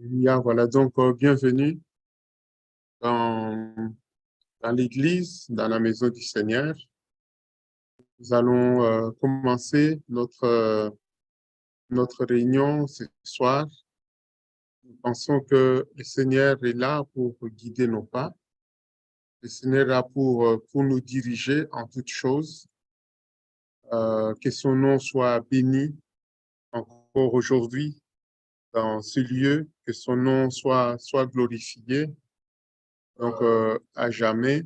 Alléluia. Voilà, donc bienvenue dans, dans l'Église, dans la maison du Seigneur. Nous allons commencer notre réunion ce soir. Nous pensons que le Seigneur est là pour guider nos pas. Le Seigneur est là pour nous diriger en toutes choses. Que son nom soit béni encore aujourd'hui dans ce lieu, que son nom soit glorifié. Donc, à jamais,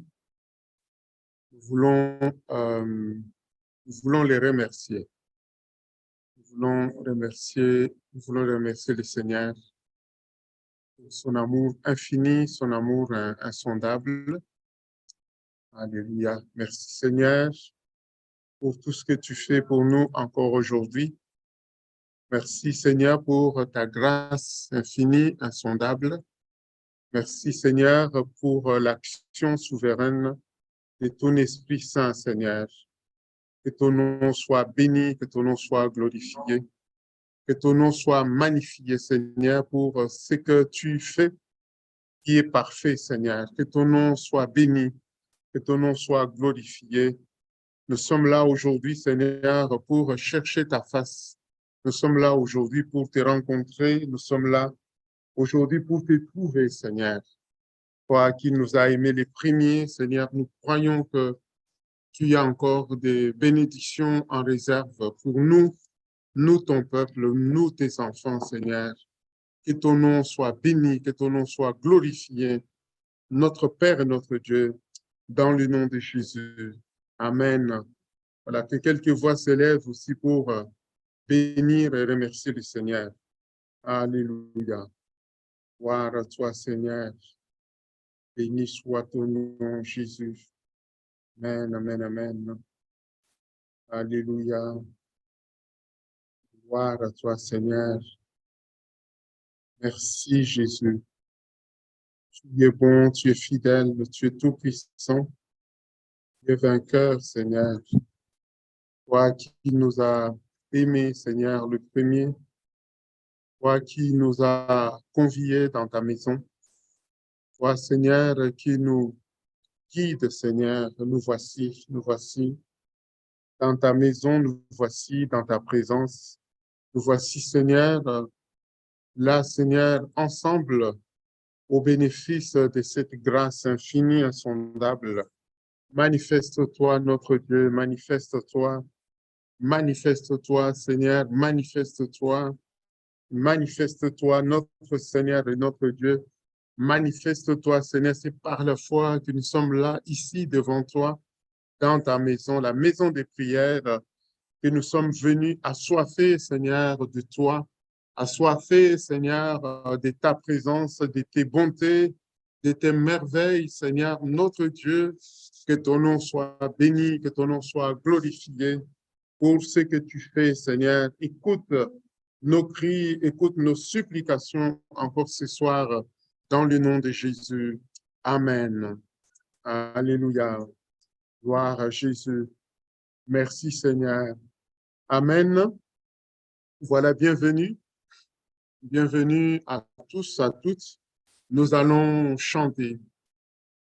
nous voulons, nous voulons les remercier. Nous voulons remercier le Seigneur pour son amour infini, son amour insondable. Alléluia. Merci Seigneur pour tout ce que tu fais pour nous encore aujourd'hui. Merci Seigneur pour ta grâce infinie, insondable. Merci Seigneur pour l'action souveraine de ton Esprit Saint, Seigneur. Que ton nom soit béni, que ton nom soit glorifié, que ton nom soit magnifié, Seigneur, pour ce que tu fais qui est parfait, Seigneur. Que ton nom soit béni, que ton nom soit glorifié. Nous sommes là aujourd'hui, Seigneur, pour chercher ta face. Nous sommes là aujourd'hui pour te rencontrer. Nous sommes là aujourd'hui pour te trouver, Seigneur. Toi qui nous as aimés les premiers, Seigneur, nous croyons que tu as encore des bénédictions en réserve pour nous, ton peuple, nous, tes enfants, Seigneur. Que ton nom soit béni, que ton nom soit glorifié, notre Père et notre Dieu, dans le nom de Jésus. Amen. Voilà, que quelques voix s'élèvent aussi pour bénir et remercier le Seigneur. Alléluia. Gloire à toi, Seigneur. Béni soit ton nom, Jésus. Amen, amen, amen. Alléluia. Gloire à toi, Seigneur. Merci, Jésus. Tu es bon, tu es fidèle, tu es tout-puissant. Tu es vainqueur, Seigneur. Toi qui nous as aimés, Seigneur, le premier. Toi qui nous as conviés dans ta maison. Toi, Seigneur, qui nous guide, Seigneur. Nous voici dans ta maison, nous voici dans ta présence. Nous voici, Seigneur, là, Seigneur, ensemble, au bénéfice de cette grâce infinie, insondable. Manifeste-toi, notre Dieu, manifeste-toi, manifeste-toi, Seigneur, manifeste-toi, manifeste-toi, notre Seigneur et notre Dieu. Manifeste-toi, Seigneur, c'est par la foi que nous sommes là, ici, devant toi, dans ta maison, la maison des prières, que nous sommes venus assoiffés, Seigneur, de toi, assoiffés, Seigneur, de ta présence, de tes bontés, de tes merveilles, Seigneur, notre Dieu, que ton nom soit béni, que ton nom soit glorifié pour ce que tu fais, Seigneur. Écoute nos cris, écoute nos supplications encore ce soir, dans le nom de Jésus. Amen. Alléluia. Gloire à Jésus. Merci, Seigneur. Amen. Voilà, bienvenue. Bienvenue à tous, à toutes. Nous allons chanter.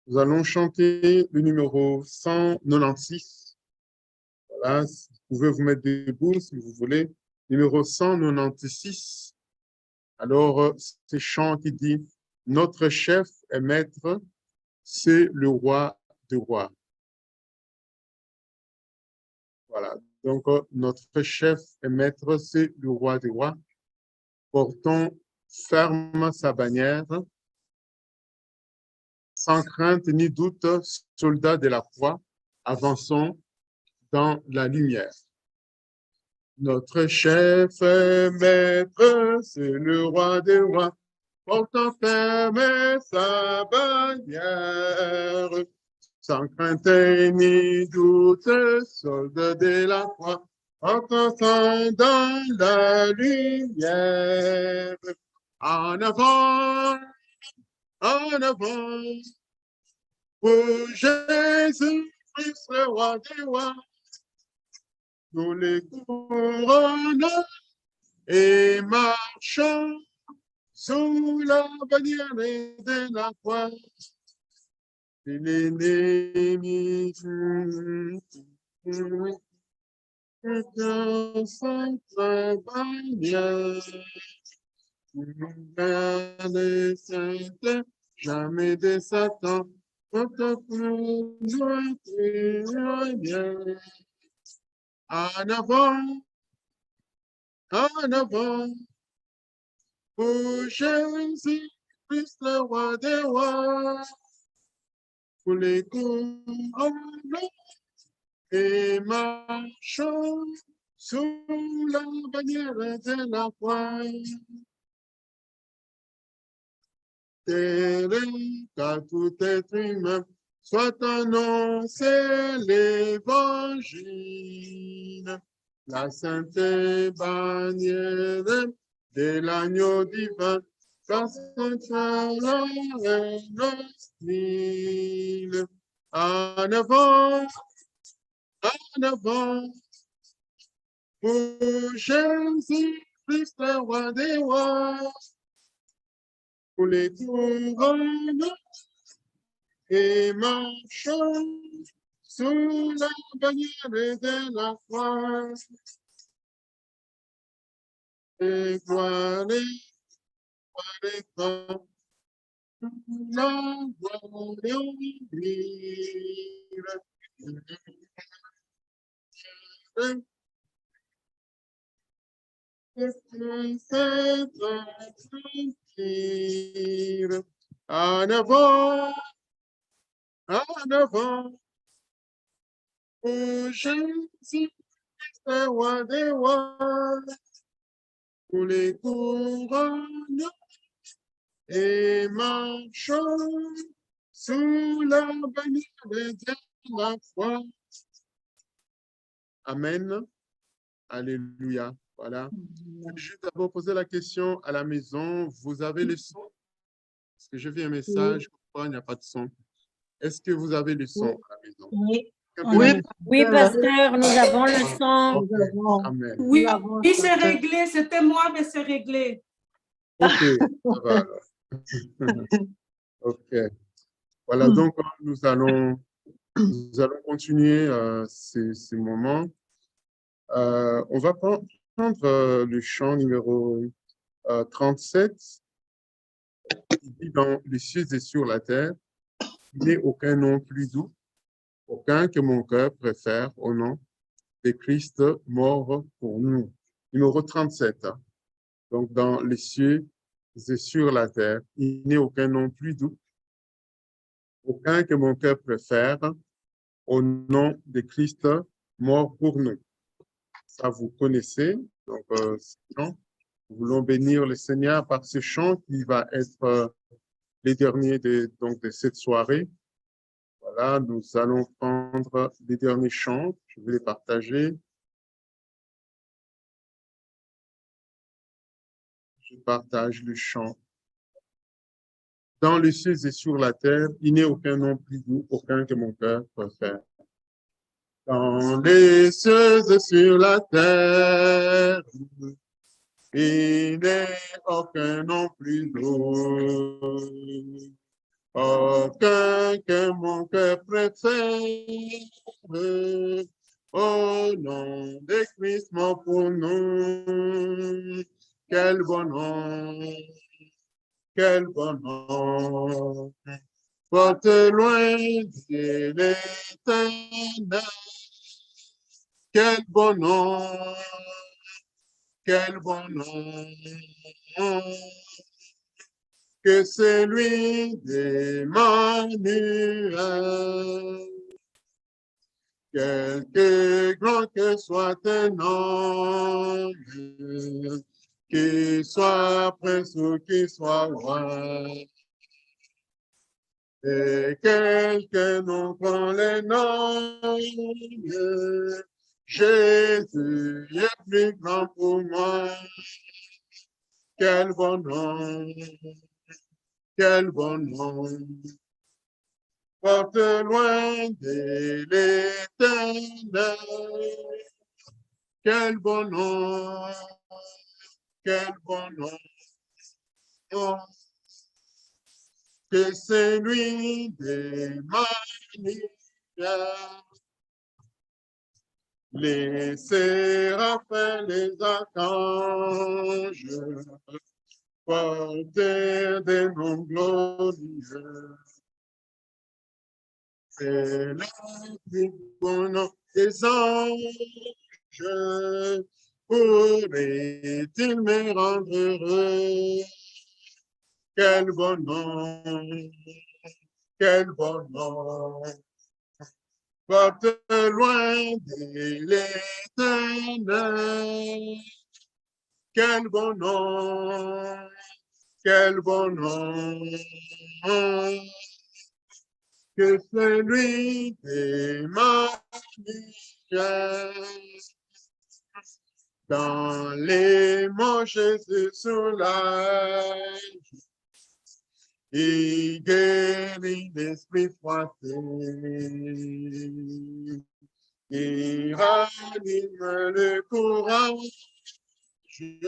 Nous allons chanter le numéro 196. Voilà, vous pouvez vous mettre debout si vous voulez. Numéro 196. Alors, ce chant qui dit « Notre chef et maître, c'est le roi des rois ». Voilà, donc notre chef et maître, c'est le roi des rois. Portons ferme sa bannière, sans crainte ni doute, soldats de la croix, avançons dans la lumière. Notre chef et maître, c'est le roi des rois, portant ferme sa bannière, sans crainte ni doute, soldats de la croix, avançons dans la lumière. En avant, pour Jésus-Christ, le roi des rois, nous les couronnons et marchons sous la bannière de la croix. Et l'ennemi de cette bannière. Ne sainte, jamais de Satan, notre en avant, pour Jésus-Christ, le roi des rois, pour les couronnes et marchons sous la bannière de la croix. Qu'à tout être humain soit annoncé l'évangile, la sainte bannière de l'agneau divin, concentrera nos styles. En avant, pour Jésus-Christ, le roi des rois, pour les couronnes et marchons sous la bannière de la croix. Et gloire et temps, la gloire et en avant, pour Jésus, le roi des rois, pour les couronnes et marchons sous la bannière de la foi. Amen. Alléluia. Voilà. Je vais d'abord poser la question à la maison. Vous avez le son? Parce que j'ai vu un message, pourquoi il n'y a pas de son? Est-ce que vous avez le son à la maison? Oui. Oui, pasteur, nous avons le son. Okay. Amen. Oui, c'est réglé. C'était moi, mais c'est réglé. Ok, ça va alors. Ok. Voilà, donc nous allons continuer ces moments. On va prendre le chant numéro 37, qui dit dans les cieux et sur la terre, il n'est aucun nom plus doux, aucun que mon cœur préfère au nom de Christ mort pour nous. Numéro 37. Donc, dans les cieux et sur la terre, il n'est aucun nom plus doux, aucun que mon cœur préfère au nom de Christ mort pour nous. Ça, vous connaissez. Donc, nous voulons bénir le Seigneur par ce chant qui va être les derniers de cette soirée. Voilà, nous allons prendre les derniers chants. Je vais les partager. Je partage le chant. Dans les cieux et sur la terre, il n'est aucun nom plus doux, aucun que mon cœur préfère. Dans les cieux et sur la terre, il n'est aucun nom plus doux, aucun que mon cœur préfère. Au nom de Christ mort pour nous, quel bon nom, quel bon nom. Porte loin de l'éternel, quel bon nom, quel bon nom, que celui d'Emmanuel. Quelque grand que soit un homme, qu'il soit prince ou qu'il soit roi, et quelqu'un nous prend les noms, Jésus est plus grand pour moi. Quel bon nom, quel bon nom. Porte loin de l'éternel. Quel bon nom, quel bon nom. que celui des magnifiques. Les séraphins, les archanges, porteurs des noms glorieux. C'est le plus beau nom des anges. Pourrait-il me rendre heureux? Quel bon nom, quel bon nom. Porte loin de l'éternel. Quel bon nom, quel bon nom. Que celui des magnifiques. Dans les mots, Jésus soulage. Il guérit l'esprit froissé. Il ranime le courage du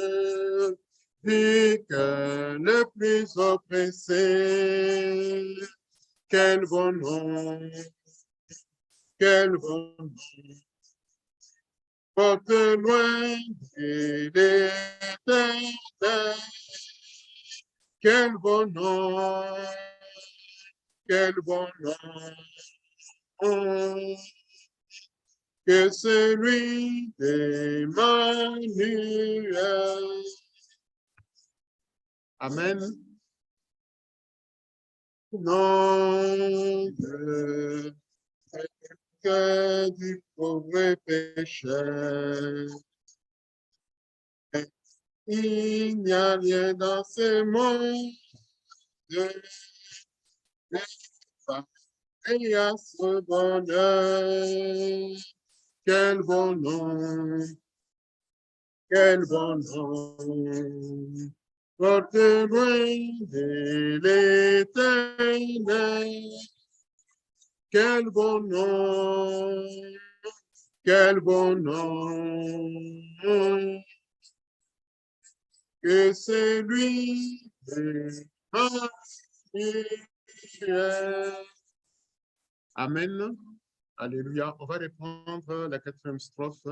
cœur le plus oppressé. Quel bon nom, quel bon nom. Porte loin de l'éternel. Quel bon nom, quel bon nom. Que celui d'Emmanuel. Amen. Non de que du pauvre pécheur. Il n'y a rien dans ce monde et à ce bonheur. Quel bon nom, quel bon nom. Porte loin de l'éternel. Quel bon nom, quel bon nom. Que celui de Amen. Alléluia. On va reprendre la 4e strophe.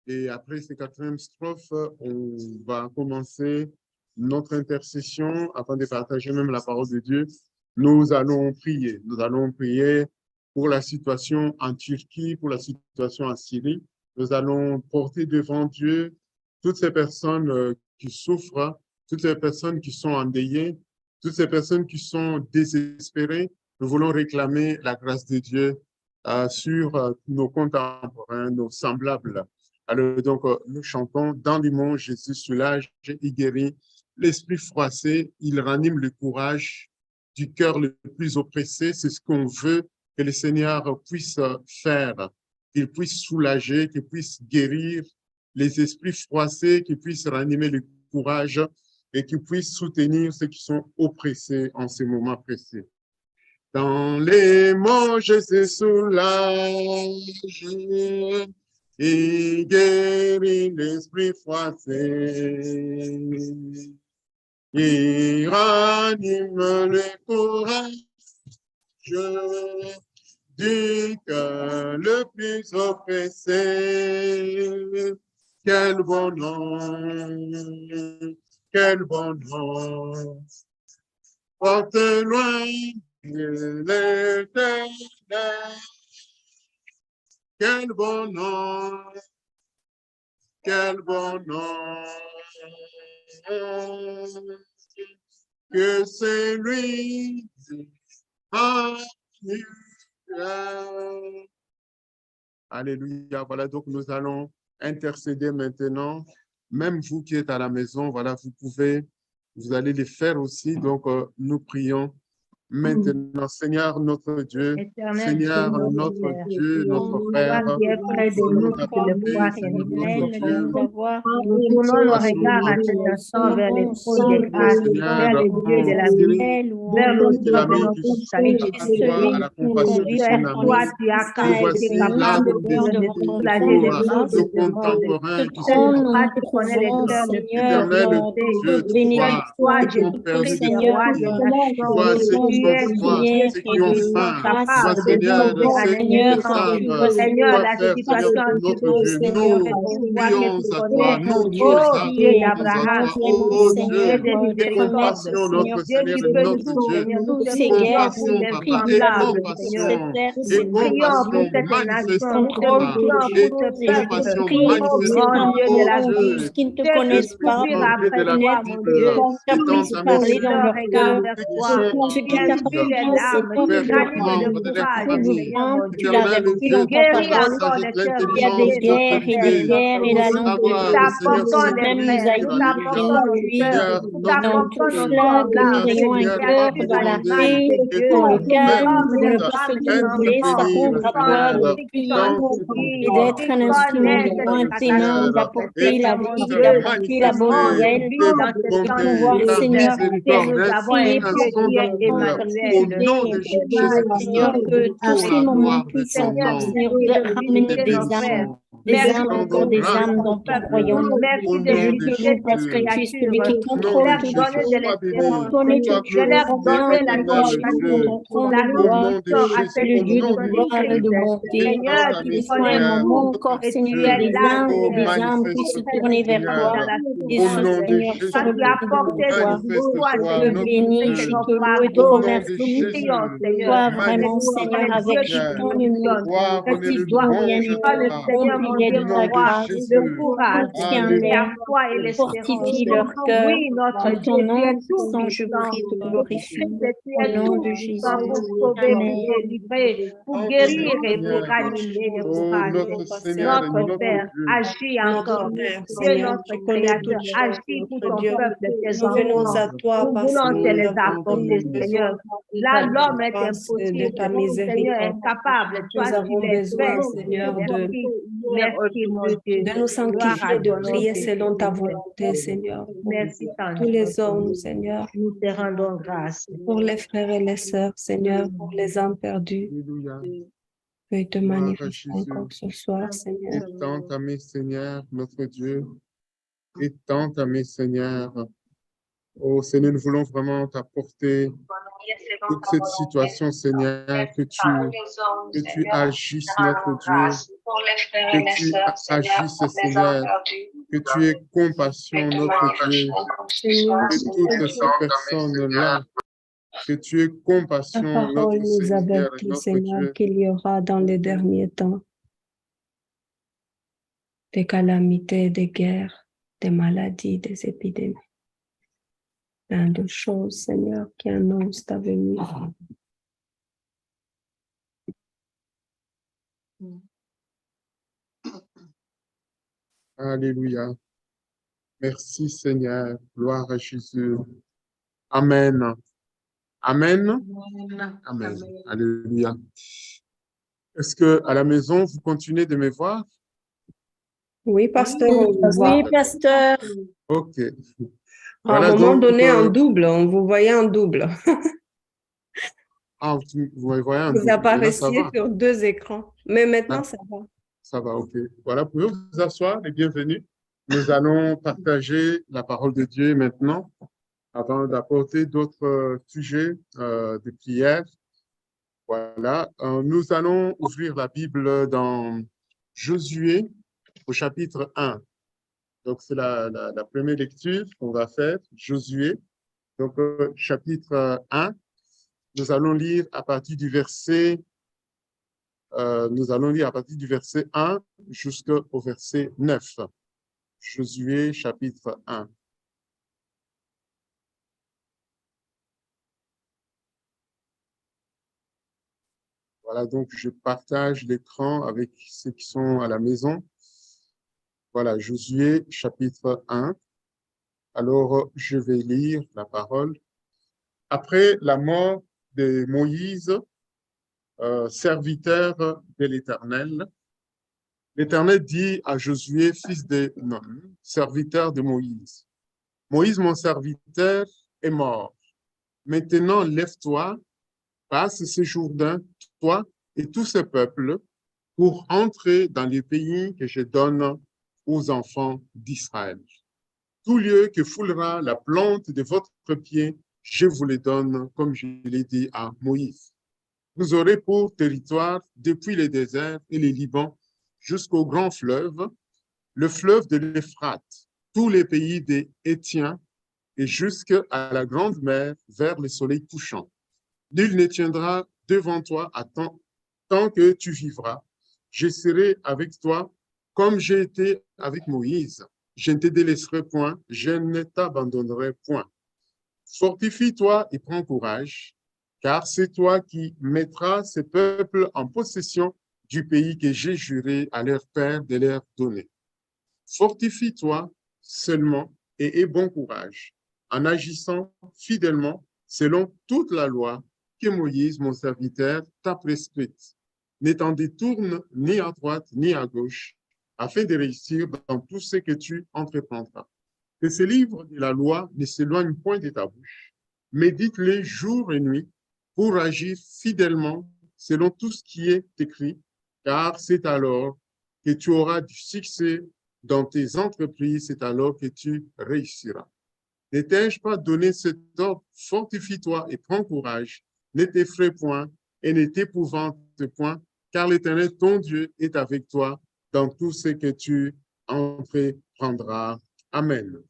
Et après cette 4e strophe, on va commencer notre intercession afin de partager même la parole de Dieu. Nous allons prier. Nous allons prier pour la situation en Turquie, pour la situation en Syrie. Nous allons porter devant Dieu toutes ces personnes qui souffrent, toutes ces personnes qui sont endeuillées, toutes ces personnes qui sont désespérées. Nous voulons réclamer la grâce de Dieu sur nos contemporains, nos semblables. Alors donc, nous chantons « Dans l'immense Jésus soulage et guérit l'esprit froissé, il ranime le courage du cœur le plus oppressé. » C'est ce qu'on veut que le Seigneur puisse faire, qu'il puisse soulager, qu'il puisse guérir les esprits froissés, qu'il puisse ranimer le courage et qu'il puisse soutenir ceux qui sont oppressés en ce moment précis. Dans les mots, Jésus soulage et guérit l'esprit froissé. Il ranime le courage du cœur le plus oppressé. Quel bon nom, quel bon nom. Porte loin de l'éternel. Quel bon nom, quel bon nom. Que c'est lui. Alléluia. Voilà, donc nous allons intercéder maintenant. Même vous qui êtes à la maison, voilà, vous allez les faire aussi. Donc, nous prions maintenant. Seigneur notre Dieu, Éternel Seigneur Dieu, notre notre Père, Dieu, notre toi Père, qui es près de nous nous voulons sur le t'appeler, poids Seigneur notre Éternel, Dieu. nous avoir nous tournons nos regards à Compassion, cet instant vers le Seigneur, trône de Saint, grâce, Seigneur, vers le Dieu de la vie, Thierry, vers louange, qui l'auteur de l'ami notre du salut, à Jésus-Christ. toi, à celui la qui nous compassion de conduit Père, son par toi, amour. tu as l'Esprit Te Saint capté, et tu es voici là capable béni, pour de Seigneur, tes de devant tout ton soulager trône époux, de de tout grâce. nos ce demande. contemporains qui Ce Tu sont trône, crois, nous tu connais les trouvons, cœurs de tous Seigneur, ceux qui éternels, t'obéissent. Dieu, toute tu Père, vois, toi, bénédiction, qui ont tout Jésus-Christ, perdu tu des es Seigneur, roi des tout familles. Tu nations. vois de ceux qui Tu sont es bonne ce froids, Dieu prière ceux et qui ont de faim. Tu grâce vois, capable de Seigneur, divine. sauver à ceux qui ne Seigneur, quand l'indifférent. tu savent poses une Seigneur, quoi la faire, question Seigneur situation notre difficile, Dieu. difficile, Seigneur, c'est Nous toi que crions tu à toi, connais. nous Dieu nous Oh, Dieu qui est attendons à d'Abraham, toi. vraiment, Oh Dieu Seigneur, Dieu, de de aie miséricorde, connaître, compassion, Seigneur, notre Dieu Seigneur qui et peut notre tout, Dieu. Seigneur. Nous toutes te Aie ces prions guerres, pour nous compassion, Papa, aie prions l'insondable, pour tous Seigneur. ces compassion, frères, Nous aie te ces prions pour compassion, cette manifeste nation. Nous te contrôle toi, prions de pour aie ce choses et je peuple. compassion, prie Oh, pour ces manifeste grand femmes Dieu toi, de oh la confondues vie. Dieu. qui ne te Ceux qui connaissent pas, soupirent Esprit Saint, Dieu de après la toi, connaître mon Bible, Dieu. que Qui étends puisse ta main tournent parler sur dans leur leur regard cœur, eux vers qui toi. sont ce en qui Qui lutte, inspire t'appartient, c'est l'âme, toi qui Père, qui leurs dois ranime le membres, de agir. leur courage, Tout famille. Seigneur, dépend, mon tu Dieu. l'avais Éternel dit Dieu, dans ta donne-nous Guéris la parole, encore sagesse, les cœurs il y a des l'intelligence, brisés, notre guerres et Père des et l'autorité guerres, notre et pour là Dieu. nous Nous savoir, devons, Seigneur, Seigneur, t'apportons ce les même nous qui frères, nous est. aligner, nous Alléluia. t'apportons nos conduire sœurs, Seigneur, nous notre dans tout t'apportons nos Dieu, cela, que nous semblables. ayons un Seigneur, Père, on va cœur te tu dans as la l'image demander paix, de de Dieu. dans le ton calme, Comme les où maître, tout se femmes qui sont dérouler, ça mortes, intervenir, compte qui à sont toi de Seigneur, esprits, qui sont dans prier tout, et esprits, d'être qui un instrument de connaissent tout, cette bonté main, Seigneur, catastrophe, et d'apporter la Seigneur, mon vie, puisse Dieu. d'apporter la Ce bonne monde manifester nouvelle, vit tes dans ce de temps bontés, pouvoir, ta difficile, Seigneur, mais faire nous miséricorde, avons un prier pour Dieu qui est comprendre, inondant-nous. Au Emmanuel. nom de cultiver, Jésus-Christ, Seigneur, que tous pour ces la moments gloire de puissent ton Seigneur, nom. merci de ramener Te visiter nos frères. bénissons, des te âmes Merci de rendons encore des grâce, visiter âmes ton dans ton peuple. Seigneur, royaume. au Merci de Je nom veux de te visiter louer tes parce que Jésus. tu es celui créatures, qui Au nom de de contrôle leur toutes Jésus, donner de choses. sois béni, l'espérance, Connais sois toutes de choses, leur glorifié, viens donner la éternel t'attacher sur Dieu. ton nourriture, trône la de Au gloire. nom de nourriture à Tu es Jésus, cette le au Dieu de nom situation de gloire et crise. de Jésus, bonté. étends Seigneur, ta tu Que main, ce soit un connais Seigneur, tout moment notre encore, et tu Seigneur, es où Dieu. des là, âmes, où Oh, des Seigneur. âmes Tu puissent se manifeste-toi, tourner interviens vers Seigneur. dans toi. la Des Au âmes, souffrance. nom de Seigneur, Toi, tu sortis as Jésus-Christ, de la porté foi. sur toi, manifeste-toi, Te Seigneur, notre Jésus-Christ, bénis, et je Dieu. nos te loue et te Au fardeaux. nom de remercie. Nous prions, Jésus, Seigneur, Sois que vraiment, tu sois Seigneur, le manifeste-toi, Dieu avec qui Seigneur. chacun solutionne. Gloire, de Que honneur tu tes et sois, filles, louange tu à sois le Seigneur. toi. Seigneur, Remplis mon Au les Dieu, de de nom ta de roi, grâce. le Jésus. courage et Retiens-les, la Alléluia. foi et fortifie l'espérance. leur cœur. Oui, notre En Dieu, ton tu es nom tout puissant, je puissant. prie, te Oui, glorifie. tu Au es nom tout de puissant Jésus. pour sauver, pour Amen. délivrer, pour Entends-nous, guérir et pour Seigneur. ranimer le Oh, courage. notre Seigneur et Notre notre Père, Dieu. agis Notre encore. Père, Dieu, Seigneur, notre tu connais Créateur, toutes choses, agis pour notre ton Dieu. peuple, tes Nous venons enfants. à toi Nous parce que voulons te nous les avons apporter, besoin Seigneur. de Là, ta l'homme est grâce et de ta impossible. Seigneur est miséricorde. capable. Toi, Nous tu avons l'es fait. besoin, Seigneur, Merci. Merci, mon Dieu. de nous Gloire à sanctifier, de ton nom, prier selon ta Jésus-Christ. volonté, Seigneur, pour Merci, tous tendre les papa. hommes, Seigneur, Nous te rendons grâce. pour les frères et les sœurs, Seigneur, pour les âmes perdues. Alléluia. Veuille te Gloire à manifester Jésus. encore ce soir, Seigneur. Étends ta main, Seigneur, notre Dieu. Étends ta main, Seigneur. Oh Seigneur, nous voulons vraiment t'apporter toute cette situation, Seigneur, que tu agisses, notre Dieu, que tu agisses, Seigneur, que tu aies compassion, notre Dieu, Seigneur, de toutes ces personnes-là, que tu aies ta compassion, parole notre nous Seigneur et avertit, notre Seigneur, Dieu. qu'il y aura dans les derniers temps des calamités, des guerres, des maladies, des épidémies. Plein de choses, Seigneur, qui annoncent ta venue. Alléluia. Merci, Seigneur. Gloire à Jésus. Amen. Amen. Amen. Alléluia. Est-ce que à la maison, vous continuez de me voir? Oui, pasteur, on vous voit. Oui, pasteur. OK. À Voilà, un moment donc, donné, en double, on vous voyait en double. vous me voyez en Vous double. Et là, ça apparaissiez va. sur 2 écrans. Mais maintenant, Ah, ça va. ça va, OK. Voilà, pouvez vous asseoir et bienvenue. Nous allons partager la parole de Dieu maintenant, avant d'apporter d'autres sujets de prière. Voilà, nous allons ouvrir la Bible dans Josué au chapitre 1. Donc, c'est la première lecture qu'on va faire, Josué. Donc, chapitre 1, nous allons lire à partir du verset 1 jusqu'au verset 9. Josué, chapitre 1. Voilà, donc je partage l'écran avec ceux qui sont à la maison. Voilà, Josué, chapitre 1. Alors, je vais lire la parole. Après la mort de Moïse, serviteur de l'Éternel. L'Éternel dit à Josué, fils de Nun, serviteur de Moïse, Moïse, mon serviteur, est mort. Maintenant, lève-toi, passe ce Jourdain, toi et tout ce peuple, pour entrer dans les pays que je donne aux enfants d'Israël. Tout lieu que foulera la plante de votre pied, je vous le donne, comme je l'ai dit à Moïse. Vous aurez pour territoire, depuis les déserts et les Libans, jusqu'au grand fleuve, le fleuve de l'Euphrate, tous les pays des Hétiens, et jusqu'à la grande mer, vers le soleil couchant. Nul ne tiendra devant toi tant que tu vivras. Je serai avec toi comme j'ai été avec Moïse. Je ne te délaisserai point, je ne t'abandonnerai point. Fortifie-toi et prends courage, car c'est toi qui mettras ces peuples en possession du pays que j'ai juré à leur père de leur donner. Fortifie-toi seulement et aie bon courage, en agissant fidèlement selon toute la loi que Moïse, mon serviteur, t'a prescrite. Ne t'en détourne ni à droite ni à gauche, afin de réussir dans tout ce que tu entreprendras. Que ce livre de la loi ne s'éloigne point de ta bouche. Médite-le jour et nuit pour agir fidèlement selon tout ce qui est écrit, car c'est alors que tu auras du succès dans tes entreprises, c'est alors que tu réussiras. Ne t'ai-je pas donné cet ordre? Fortifie-toi et prends courage. Ne t'effraie point et ne t'épouvante point, car l'Éternel, ton Dieu, est avec toi dans tout ce que tu entreprendras. Amen.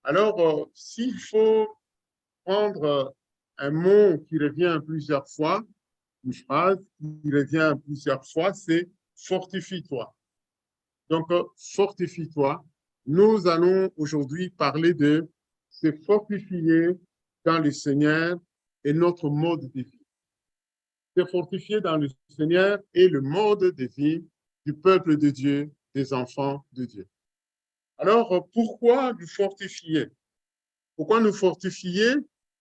Alors, s'il faut prendre un mot qui revient plusieurs fois, une phrase qui revient plusieurs fois, c'est fortifie-toi. Donc, fortifie-toi. Nous allons aujourd'hui parler de se fortifier dans le Seigneur et notre mode de vie. Se fortifier dans le Seigneur et le mode de vie du peuple de Dieu, des enfants de Dieu. Alors, pourquoi nous fortifier? Pourquoi nous fortifier?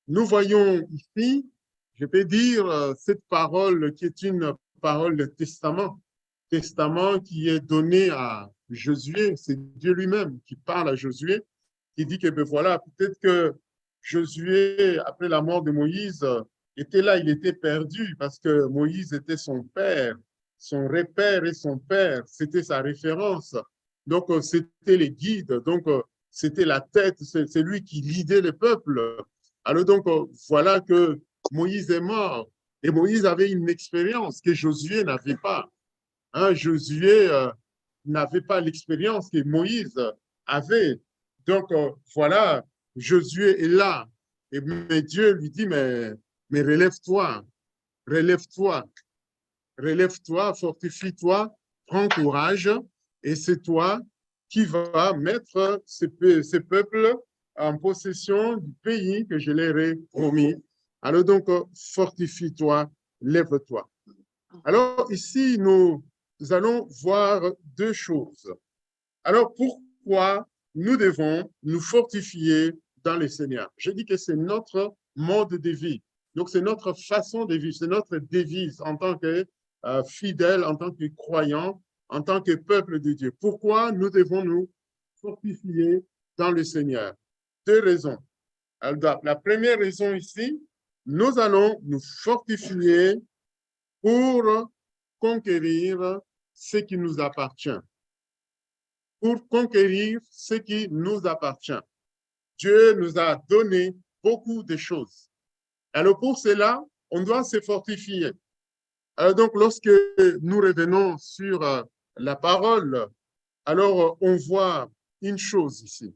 Nous voyons ici, je peux dire, cette parole qui est une parole de testament qui est donné à Josué, c'est Dieu lui-même qui parle à Josué, qui dit que ben voilà, peut-être que Josué, après la mort de Moïse, était là, il était perdu parce que Moïse était son père, son repère et son père, c'était sa référence. Donc, c'était les guides, donc c'était la tête, c'est lui qui lidait le peuple. Alors donc, voilà que Moïse est mort et Moïse avait une expérience que Josué n'avait pas. Josué n'avait pas l'expérience que Moïse avait. Donc, voilà, Josué est là. Mais Dieu lui dit, mais relève-toi, relève-toi, relève-toi, fortifie-toi, prends courage, et c'est toi qui vas mettre ces peuples en possession du pays que je leur ai promis. Alors donc, fortifie-toi, lève-toi. Alors ici, nous allons voir deux choses. Alors, pourquoi nous devons nous fortifier dans le Seigneur? Je dis que c'est notre mode de vie. Donc, c'est notre façon de vivre, c'est notre devise en tant que fidèles, en tant que croyants, en tant que peuple de Dieu. Pourquoi nous devons nous fortifier dans le Seigneur? Deux raisons. Alors, la première raison ici, nous allons nous fortifier pour conquérir ce qui nous appartient. Pour conquérir ce qui nous appartient. Dieu nous a donné beaucoup de choses. Alors pour cela, on doit se fortifier. Alors donc lorsque nous revenons sur la parole, alors on voit une chose ici.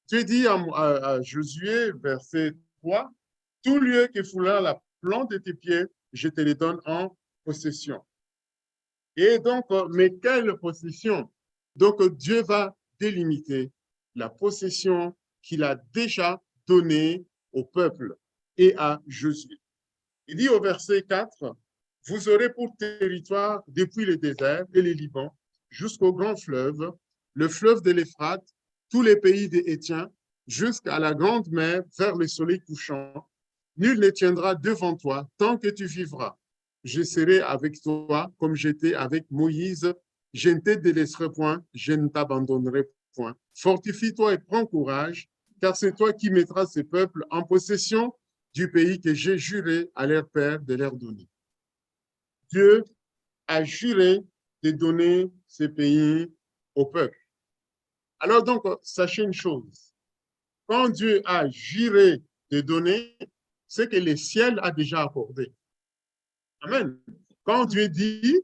Dieu dit à Josué, verset 3, « Tout lieu que foulera la plante de tes pieds, je te les donne en possession. » Et donc, mais quelle possession? Donc, Dieu va délimiter la possession qu'il a déjà donnée au peuple et à Josué. Il dit au verset 4, « Vous aurez pour territoire depuis le désert et les Libans jusqu'au grand fleuve, le fleuve de l'Euphrate, tous les pays des Hétiens, jusqu'à la grande mer vers le soleil couchant. Nul ne tiendra devant toi tant que tu vivras. Je serai avec toi comme j'étais avec Moïse. Je ne te délaisserai point, je ne t'abandonnerai point. Fortifie-toi et prends courage, car c'est toi qui mettras ces peuples en possession du pays que j'ai juré à leur père de leur donner. Dieu a juré de donner ce pays au peuple. Alors donc, sachez une chose. Quand Dieu a juré de donner, c'est que le ciel a déjà accordé. Amen. Quand Dieu dit,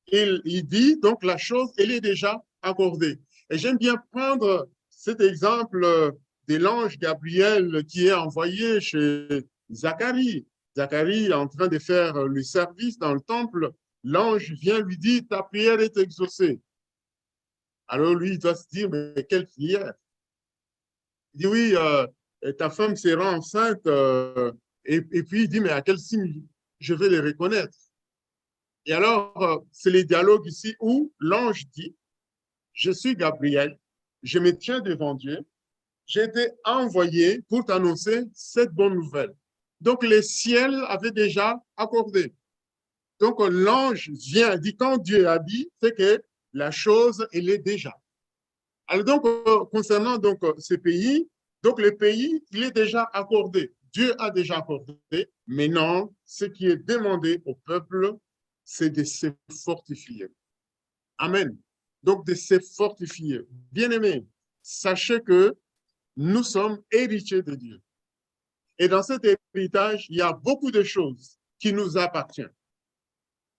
il dit, donc la chose, elle est déjà accordée. Et j'aime bien prendre cet exemple de l'ange Gabriel qui est envoyé chez Zacharie. Zacharie est en train de faire le service dans le temple. L'ange vient lui dire, ta prière est exaucée. Alors lui, il doit se dire, mais quelle prière? Il dit, oui, ta femme sera enceinte. Et puis il dit, mais à quel signe je vais les reconnaître? Et alors, c'est les dialogues ici où l'ange dit, je suis Gabriel, je me tiens devant Dieu, j'ai été envoyé pour t'annoncer cette bonne nouvelle. Donc, le ciel avait déjà accordé. Donc, l'ange vient, dit, quand Dieu a dit, c'est que la chose, elle est déjà. Alors, donc, concernant donc, ces pays, donc le pays, il est déjà accordé. Dieu a déjà accordé. Maintenant, ce qui est demandé au peuple, c'est de se fortifier. Amen. Donc, de se fortifier. Bien-aimés, sachez que nous sommes héritiers de Dieu. Et dans cet héritage, il y a beaucoup de choses qui nous appartiennent.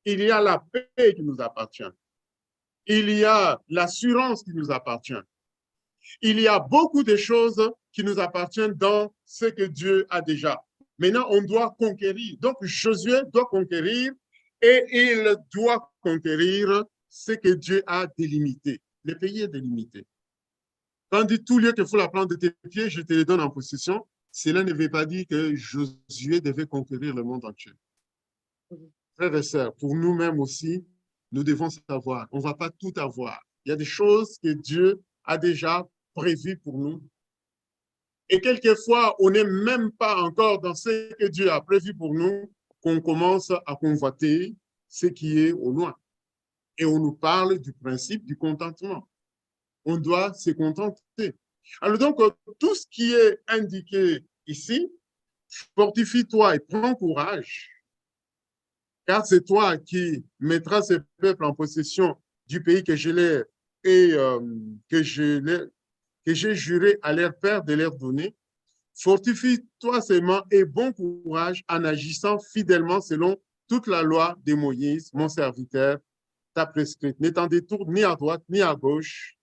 Il y a la paix qui nous appartient. Il y a l'assurance qui nous appartient. Il y a beaucoup de choses qui nous appartiennent dans ce que Dieu a déjà. Maintenant, on doit conquérir. Donc, Josué doit conquérir et il doit conquérir ce que Dieu a délimité. Le pays est délimité. Quand on dit tout lieu que faut la plante de tes pieds, je te le donne en possession, cela ne veut pas dire que Josué devait conquérir le monde entier. Frères et sœurs, pour nous-mêmes aussi, nous devons savoir, on ne va pas tout avoir. Il y a des choses que Dieu a déjà prévues pour nous. Et quelquefois, on n'est même pas encore dans ce que Dieu a prévu pour nous, qu'on commence à convoiter ce qui est au loin. Et on nous parle du principe du contentement. On doit se contenter. Alors donc, tout ce qui est indiqué ici, fortifie-toi et prends courage, car c'est toi qui mettras ce peuple en possession du pays que j'ai juré à leur père de leur donner. Fortifie-toi seulement et bon courage en agissant fidèlement selon toute la loi de Moïse, mon serviteur, t'a prescrite. Ne t'en détourne ni à droite ni à gauche,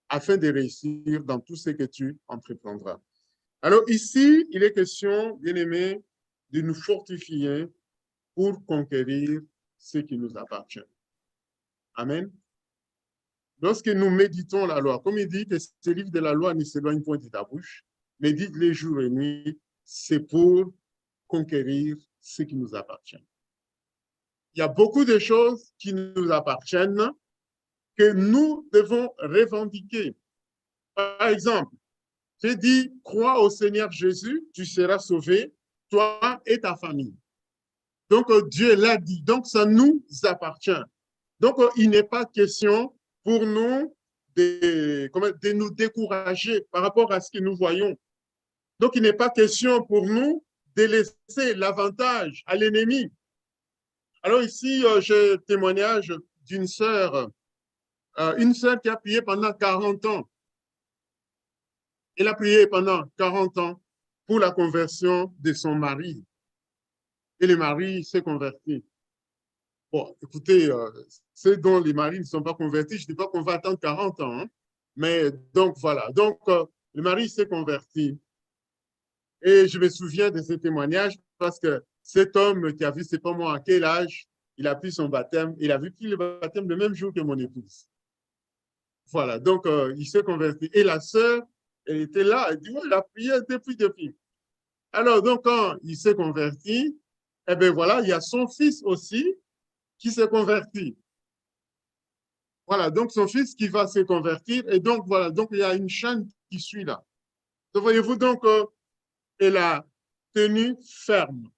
afin de réussir dans tout ce que tu entreprendras. Alors ici, il est question, bien-aimés, de nous fortifier pour conquérir ce qui nous appartient. Amen. Lorsque nous méditons la loi, comme il dit que ce livre de la loi ne s'éloigne point de ta bouche, médite les jours et nuits, c'est pour conquérir ce qui nous appartient. Il y a beaucoup de choses qui nous appartiennent que nous devons revendiquer. Par exemple, j'ai dit, crois au Seigneur Jésus, tu seras sauvé, toi et ta famille. Donc, Dieu l'a dit. Donc, ça nous appartient. Donc, il n'est pas question pour nous de nous décourager par rapport à ce que nous voyons. Donc, il n'est pas question pour nous de laisser l'avantage à l'ennemi. Alors ici, j'ai le témoignage d'une sœur, une sœur qui a prié pendant 40 ans. Elle a prié pendant 40 ans pour la conversion de son mari. Et le mari s'est converti. Bon, écoutez, ceux dont les maris ne sont pas convertis, je ne dis pas qu'on va attendre 40 ans, hein, mais donc voilà. Donc, le mari s'est converti. Et je me souviens de ce témoignage parce que cet homme qui a vu, c'est pas moi à quel âge, il a pris son baptême, il a vu pris le baptême le même jour que mon épouse. Voilà, donc il s'est converti. Et la sœur, elle était là, elle dit, oui, il a prié depuis. Alors, donc, quand il s'est converti, eh bien voilà, il y a son fils aussi qui s'est converti. Voilà, donc son fils qui va se convertir. Et donc, voilà, donc il y a une chaîne qui suit là. Donc, voyez-vous, donc, elle a tenu ferme.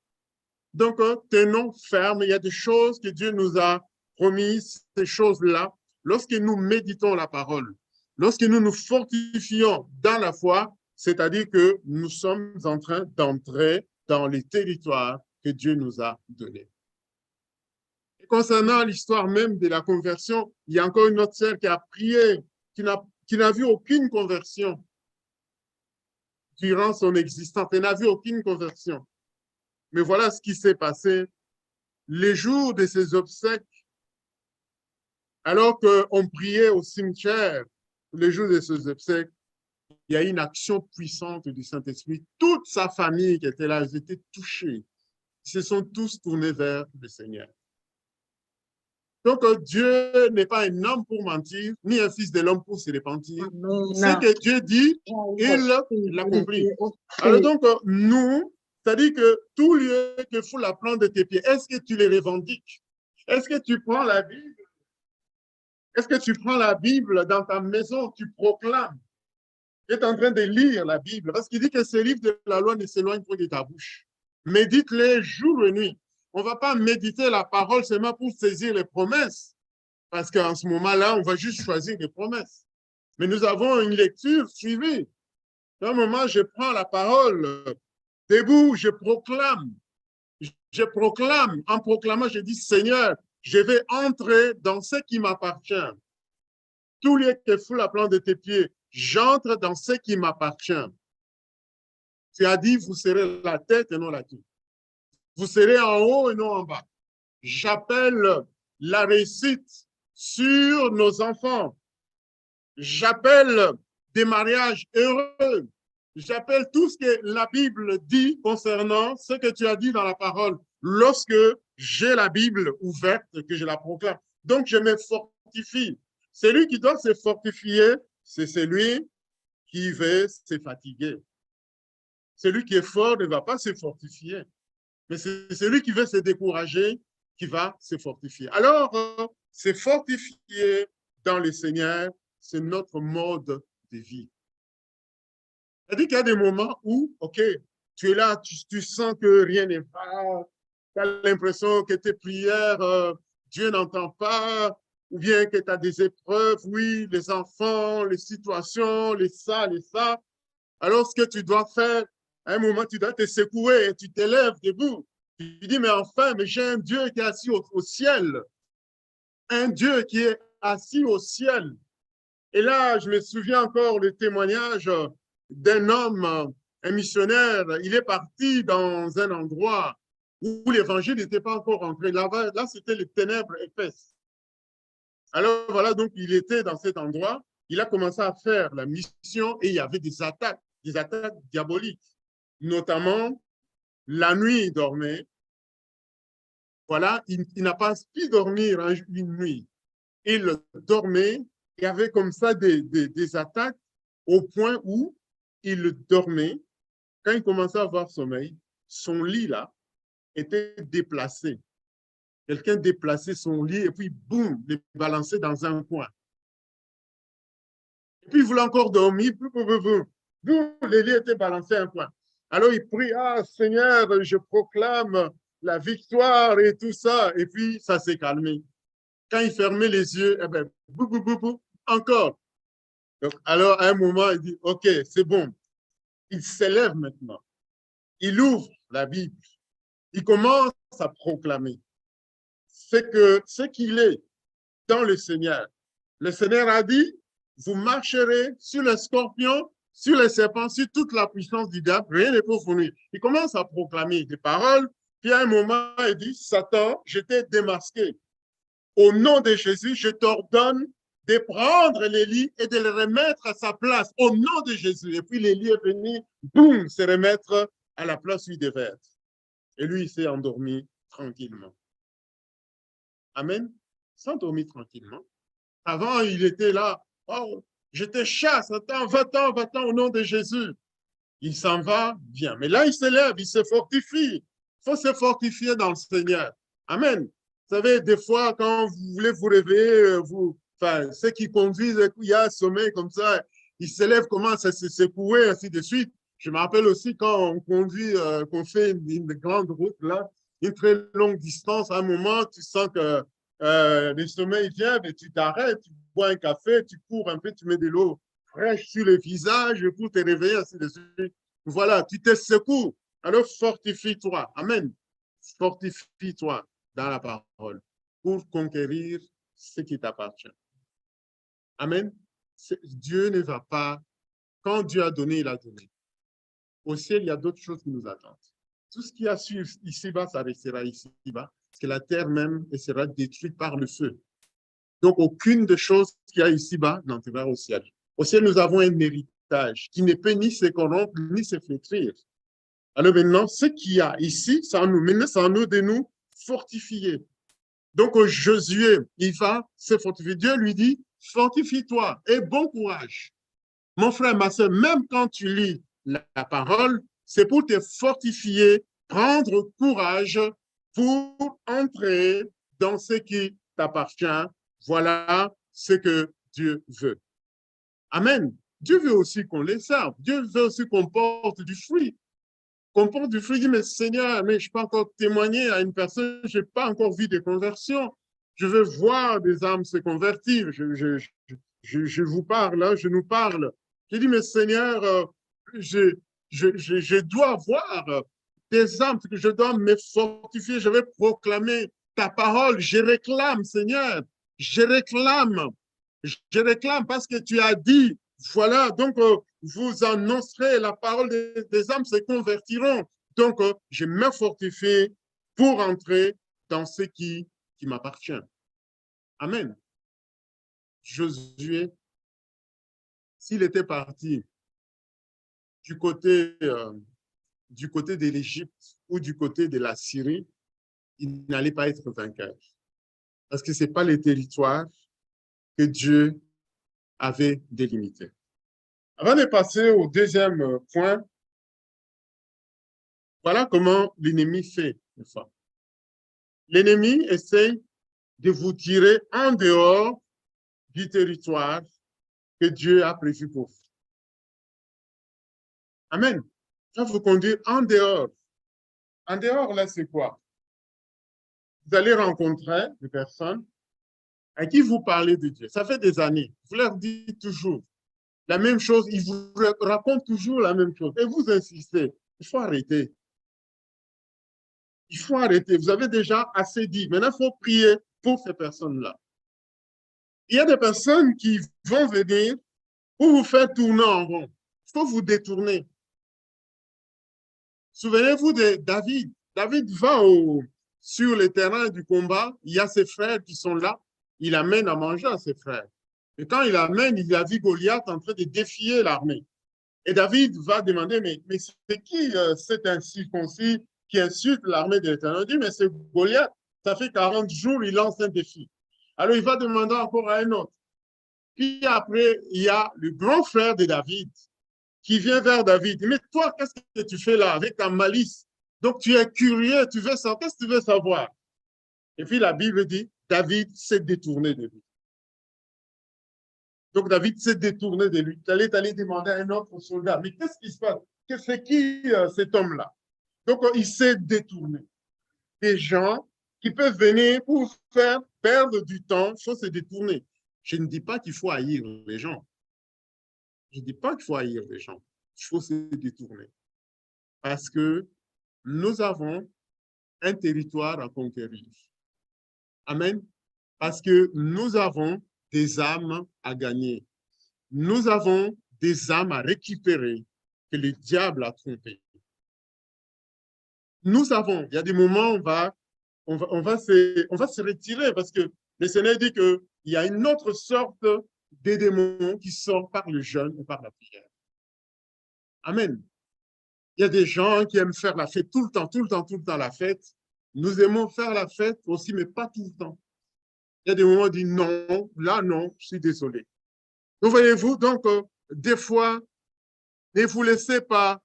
Donc, tenons ferme. Il y a des choses que Dieu nous a promises, ces choses-là, lorsque nous méditons la parole, lorsque nous nous fortifions dans la foi, c'est-à-dire que nous sommes en train d'entrer dans les territoires que Dieu nous a donnés. Et concernant l'histoire même de la conversion, il y a encore une autre sœur qui a prié, qui n'a vu aucune conversion durant son existence. Elle n'a vu aucune conversion. Mais voilà ce qui s'est passé les jours de ses obsèques, alors qu'on priait au cimetière, les jours de ses obsèques, il y a une action puissante du Saint-Esprit. Toute sa famille qui était là, ils étaient touchés. Ils se sont tous tournés vers le Seigneur. Donc, Dieu n'est pas un homme pour mentir, ni un fils de l'homme pour se repentir. Ce que Dieu dit, il l'accomplit. Alors donc, nous, c'est-à-dire que tout lieu que faut la prendre de tes pieds, est-ce que tu les revendiques? Est-ce que tu prends la Bible? Est-ce que tu prends la Bible dans ta maison, tu proclames? Tu es en train de lire la Bible, parce qu'il dit que ce livre de la loi ne s'éloigne pas de ta bouche. Médite-les jour et nuit. On ne va pas méditer la parole seulement pour saisir les promesses, parce qu'en ce moment-là, on va juste choisir des promesses. Mais nous avons une lecture suivie. À un moment, je prends la parole, debout, je proclame. Je proclame. En proclamant, je dis, Seigneur, je vais entrer dans ce qui m'appartient. Tout lieu que foule la plante de tes pieds, j'entre dans ce qui m'appartient. Tu as dit, vous serez la tête et non la queue. Vous serez en haut et non en bas. J'appelle la réussite sur nos enfants. J'appelle des mariages heureux. J'appelle tout ce que la Bible dit concernant ce que tu as dit dans la parole lorsque j'ai la Bible ouverte et que je la proclame. Donc, je me fortifie. Celui qui doit se fortifier, c'est celui qui veut se fatiguer. Celui qui est fort ne va pas se fortifier. Mais c'est celui qui veut se décourager qui va se fortifier. Alors, se fortifier dans le Seigneur, c'est notre mode de vie. C'est-à-dire qu'il y a des moments où, OK, tu es là, tu sens que rien n'est pas, tu as l'impression que tes prières, Dieu n'entend pas, ou bien que tu as des épreuves, oui, les enfants, les situations, les ça. Alors, ce que tu dois faire, à un moment, tu dois te secouer et tu t'élèves debout. Tu dis, mais enfin, mais j'ai un Dieu qui est assis au ciel. Un Dieu qui est assis au ciel. Et là, je me souviens encore le témoignage d'un homme, un missionnaire. Il est parti dans un endroit où l'évangile n'était pas encore entré. Là, c'était les ténèbres épaisses. Alors voilà, donc il était dans cet endroit. Il a commencé à faire la mission et il y avait des attaques diaboliques. Notamment, la nuit, il dormait. Voilà, il n'a pas pu dormir une nuit. Il dormait, il y avait comme ça des attaques au point où il dormait. Quand il commençait à avoir sommeil, son lit là était déplacé. Quelqu'un déplaçait son lit et puis boum, le balançait dans un coin. Et puis il voulait encore dormir, boum, le lit était balancé à un coin. Alors il prie, ah Seigneur, je proclame la victoire et tout ça. Et puis ça s'est calmé. Quand il fermait les yeux, eh bien, encore. Donc, alors à un moment, il dit, OK, c'est bon. Il s'élève maintenant. Il ouvre la Bible. Il commence à proclamer. C'est que ce qu'il est dans le Seigneur. Le Seigneur a dit, vous marcherez sur les scorpions, sur les serpents, sur toute la puissance du diable, rien ne peut vous nuire. Il commence à proclamer des paroles, puis à un moment, il dit, Satan, je t'ai démasqué. Au nom de Jésus, je t'ordonne de prendre l'Élie et de le remettre à sa place, au nom de Jésus. Et puis l'Élie est venu, boum, se remettre à la place où il devait être. Et lui, il s'est endormi tranquillement. Amen. S'endormi tranquillement. Avant, il était là. Oh, je te chasse. Attends, va-t'en au nom de Jésus. Il s'en va bien. Mais là, il s'élève, il se fortifie. Il faut se fortifier dans le Seigneur. Amen. Vous savez, des fois, quand vous voulez vous réveiller, ceux qui conduisent, il y a un sommeil comme ça, ils se lèvent, commencent à se secouer, ainsi de suite. Je me rappelle aussi quand on conduit, qu'on fait une grande route, là, une très longue distance, à un moment, tu sens que le sommeil vient, mais tu t'arrêtes, tu bois un café, tu cours un peu, tu mets de l'eau fraîche sur le visage pour te réveiller, ainsi de suite. Voilà, tu te secoues. Alors fortifie-toi. Amen. Fortifie-toi dans la parole pour conquérir ce qui t'appartient. Amen. Dieu ne va pas, quand Dieu a donné, il a donné. Au ciel, il y a d'autres choses qui nous attendent. Tout ce qui a su ici-bas, ça restera ici-bas, parce que la terre même sera détruite par le feu. Donc, aucune des choses qu'il y a ici-bas n'entrera au ciel. Au ciel, nous avons un héritage qui ne peut ni se corrompre, ni se flétrir. Alors maintenant, ce qu'il y a ici, c'est à nous. Maintenant, c'est à nous de nous fortifier. Donc, Josué, il va se fortifier. Dieu lui dit, fortifie-toi et bon courage. Mon frère, ma soeur, même quand tu lis la parole, c'est pour te fortifier, prendre courage pour entrer dans ce qui t'appartient. Voilà ce que Dieu veut. Amen. Dieu veut aussi qu'on les serve. Dieu veut aussi qu'on porte du fruit. Qu'on porte du fruit, dit, mais Seigneur, mais je peux encore témoigner à une personne, je n'ai pas encore vu de conversion. Je veux voir des âmes se convertir. Je vous parle, hein, je nous parle. J'ai dit, mais Seigneur, je dois voir des âmes, que je dois me fortifier, je vais proclamer ta parole. Je réclame, Seigneur, je réclame parce que tu as dit, voilà, donc vous annoncerez la parole des âmes se convertiront. Donc, je me fortifie pour entrer dans ce qui m'appartient. Amen. Josué, s'il était parti du côté de l'Égypte ou du côté de la Syrie, il n'allait pas être vainqueur. Parce que ce n'est pas les territoires que Dieu avait délimités. Avant de passer au deuxième point, voilà comment l'ennemi fait. L'ennemi essaye de vous tirer en dehors du territoire que Dieu a prévu pour vous. Amen. Il va vous conduire en dehors. En dehors, là, c'est quoi? Vous allez rencontrer des personnes à qui vous parlez de Dieu. Ça fait des années. Vous leur dites toujours la même chose. Ils vous racontent toujours la même chose. Et vous insistez. Il faut arrêter. Il faut arrêter. Vous avez déjà assez dit. Maintenant, il faut prier pour ces personnes-là. Il y a des personnes qui vont venir pour vous faire tourner en rond. Il faut vous détourner. Souvenez-vous de David. David va sur le terrain du combat. Il y a ses frères qui sont là. Il amène à manger à ses frères. Et quand il amène, il a vu Goliath en train de défier l'armée. Et David va demander, mais c'est qui cet incirconcis qui insulte l'armée de l'Éternel? Il dit, mais c'est Goliath. Ça fait 40 jours, il lance un défi. Alors il va demander encore à un autre. Puis après, il y a le grand frère de David qui vient vers David. Mais toi, qu'est-ce que tu fais là avec ta malice? Donc tu es curieux, tu veux savoir. Qu'est-ce que tu veux savoir? Et puis la Bible dit, David s'est détourné de lui. Donc David s'est détourné de lui. Il est allé demander à un autre soldat, mais qu'est-ce qui se passe? C'est qui cet homme-là? Donc il s'est détourné. Des gens qui peuvent venir pour faire perdre du temps, il faut se détourner. Je ne dis pas qu'il faut haïr les gens. Je ne dis pas qu'il faut haïr les gens. Il faut se détourner. Parce que nous avons un territoire à conquérir. Amen. Parce que nous avons des âmes à gagner. Nous avons des âmes à récupérer que le diable a trompées. Nous avons, il y a des moments où on va se retirer parce que le Seigneur dit qu'il y a une autre sorte de démons qui sortent par le jeûne et par la prière. Amen. Il y a des gens qui aiment faire la fête tout le temps la fête. Nous aimons faire la fête aussi, mais pas tout le temps. Il y a des moments où on dit non, là non, je suis désolé. Donc voyez-vous, donc des fois, ne vous laissez pas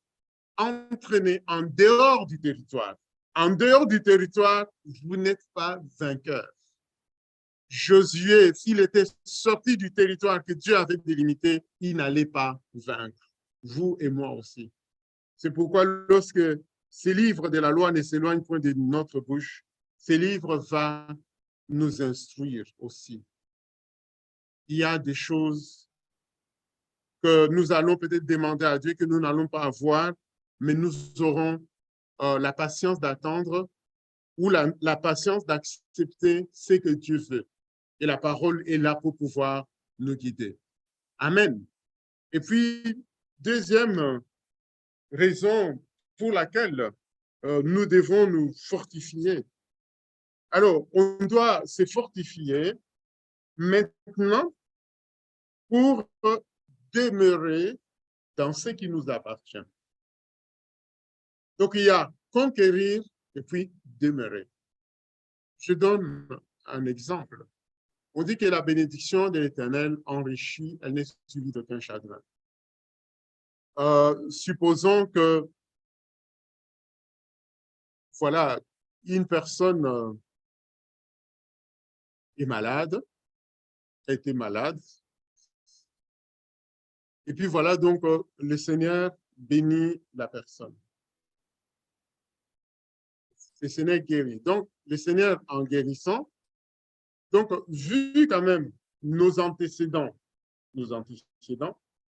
entraîner en dehors du territoire. En dehors du territoire, vous n'êtes pas vainqueur. Josué, s'il était sorti du territoire que Dieu avait délimité, il n'allait pas vaincre. Vous et moi aussi. C'est pourquoi lorsque ces livres de la loi ne s'éloignent point de notre bouche, ces livres vont nous instruire aussi. Il y a des choses que nous allons peut-être demander à Dieu que nous n'allons pas avoir, mais nous aurons la patience d'attendre ou la patience d'accepter ce que Dieu veut. Et la parole est là pour pouvoir nous guider. Amen. Et puis, deuxième raison pour laquelle nous devons nous fortifier. Alors, on doit se fortifier maintenant pour demeurer dans ce qui nous appartient. Donc, il y a conquérir et puis demeurer. Je donne un exemple. On dit que la bénédiction de l'Éternel enrichit, elle n'est suivie d'aucun chagrin. Supposons que, voilà, une personne est malade, a été malade, et puis voilà, donc le Seigneur bénit la personne. Le Seigneur guérit. Donc, le Seigneur en guérissant, donc, vu quand même nos antécédents,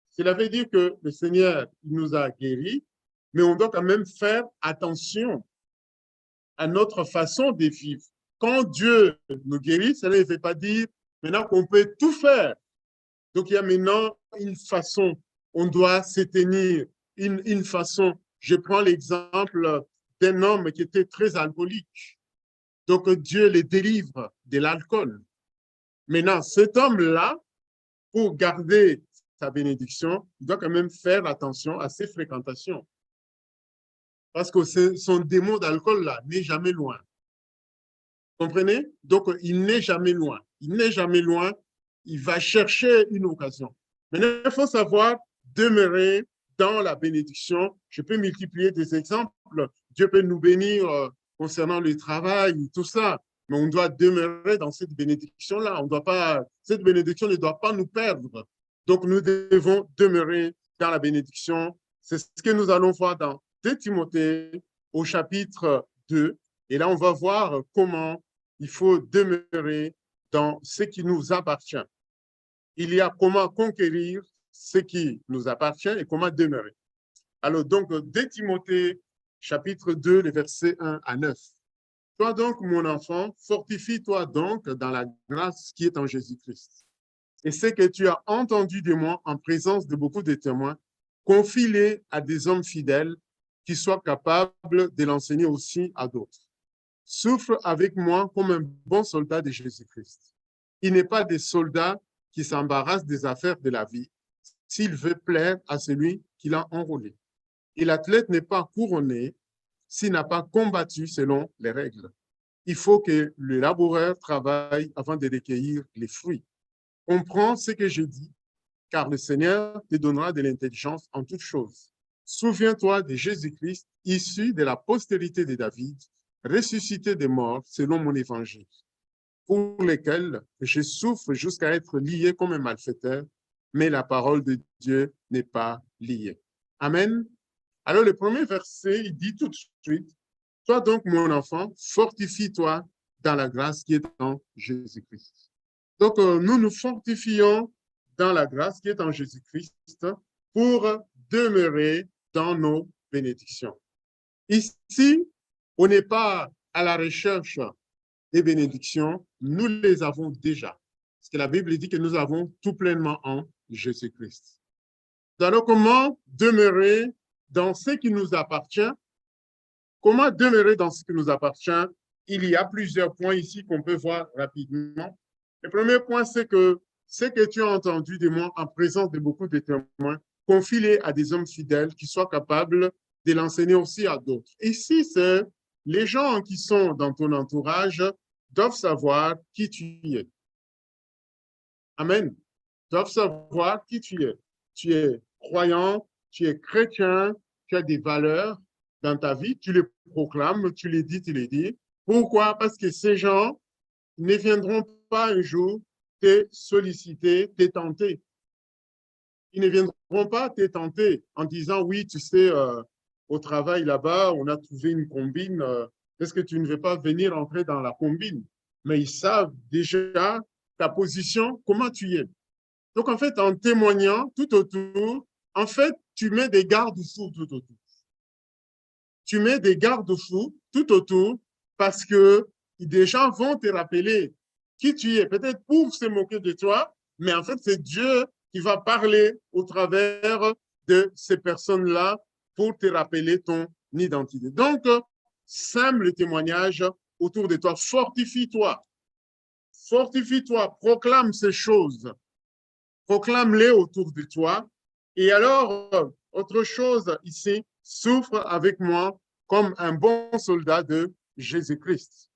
cela veut dire que le Seigneur nous a guéris, mais on doit quand même faire attention à notre façon de vivre. Quand Dieu nous guérit, cela ne veut pas dire maintenant qu'on peut tout faire. Donc, il y a maintenant une façon, on doit se tenir, une façon. Je prends l'exemple d'un homme qui était très alcoolique. Donc, Dieu le délivre de l'alcool. Maintenant, cet homme-là, pour garder sa bénédiction, il doit quand même faire attention à ses fréquentations. Parce que son démon d'alcool-là n'est jamais loin. Comprenez? Donc, il n'est jamais loin. Il n'est jamais loin. Il va chercher une occasion. Maintenant, il faut savoir demeurer dans la bénédiction. Je peux multiplier des exemples. Dieu peut nous bénir concernant le travail, tout ça. Mais on doit demeurer dans cette bénédiction-là. On doit pas, cette bénédiction ne doit pas nous perdre. Donc, nous devons demeurer dans la bénédiction. C'est ce que nous allons voir dans 2 Timothée au chapitre 2. Et là, on va voir comment il faut demeurer dans ce qui nous appartient. Il y a comment conquérir ce qui nous appartient et comment demeurer. Alors, donc, 2 Timothée, chapitre 2, les versets 1 à 9. Toi donc, mon enfant, fortifie-toi donc dans la grâce qui est en Jésus-Christ. Et ce que tu as entendu de moi en présence de beaucoup de témoins, confie-les à des hommes fidèles qui soient capables de l'enseigner aussi à d'autres. Souffre avec moi comme un bon soldat de Jésus-Christ. Il n'est pas des soldats qui s'embarrassent des affaires de la vie s'il veut plaire à celui qui l'a enrôlé. Et l'athlète n'est pas couronné s'il n'a pas combattu selon les règles. Il faut que le laboureur travaille avant de recueillir les fruits. Comprends ce que je dis, car le Seigneur te donnera de l'intelligence en toutes choses. Souviens-toi de Jésus-Christ, issu de la postérité de David, ressuscité des morts selon mon évangile, pour lesquels je souffre jusqu'à être lié comme un malfaiteur, mais la parole de Dieu n'est pas liée. Amen. Alors, le premier verset, il dit tout de suite, « Toi donc, mon enfant, fortifie-toi dans la grâce qui est en Jésus-Christ. » Donc, nous nous fortifions dans la grâce qui est en Jésus-Christ pour demeurer dans nos bénédictions. Ici, on n'est pas à la recherche des bénédictions, nous les avons déjà. Parce que la Bible dit que nous avons tout pleinement en Jésus-Christ. Alors, comment demeurer dans ce qui nous appartient? Comment demeurer dans ce qui nous appartient? Il y a plusieurs points ici qu'on peut voir rapidement. Le premier point, c'est que ce que tu as entendu de moi en présence de beaucoup de témoins, confie-les à des hommes fidèles qui soient capables de l'enseigner aussi à d'autres. Ici, c'est les gens qui sont dans ton entourage doivent savoir qui tu es. Amen. Doivent savoir qui tu es. Tu es croyant, tu es chrétien, tu as des valeurs dans ta vie, tu les proclames, tu les dis. Pourquoi? Parce que ces gens ne viendront pas un jour te solliciter, te tenter. Ils ne viendront pas te tenter en disant, oui, tu sais, au travail là-bas, on a trouvé une combine. Est-ce que tu ne veux pas venir entrer dans la combine? Mais ils savent déjà ta position, comment tu y es. Donc, en fait, en témoignant tout autour, en fait, tu mets des garde-fous tout autour. Tu mets des garde-fous tout autour parce que des gens vont te rappeler qui tu es, peut-être pour se moquer de toi, mais en fait, c'est Dieu qui va parler au travers de ces personnes-là pour te rappeler ton identité. Donc, sème le témoignage autour de toi, fortifie-toi, proclame ces choses, proclame-les autour de toi. Et alors, autre chose ici, souffre avec moi comme un bon soldat de Jésus-Christ.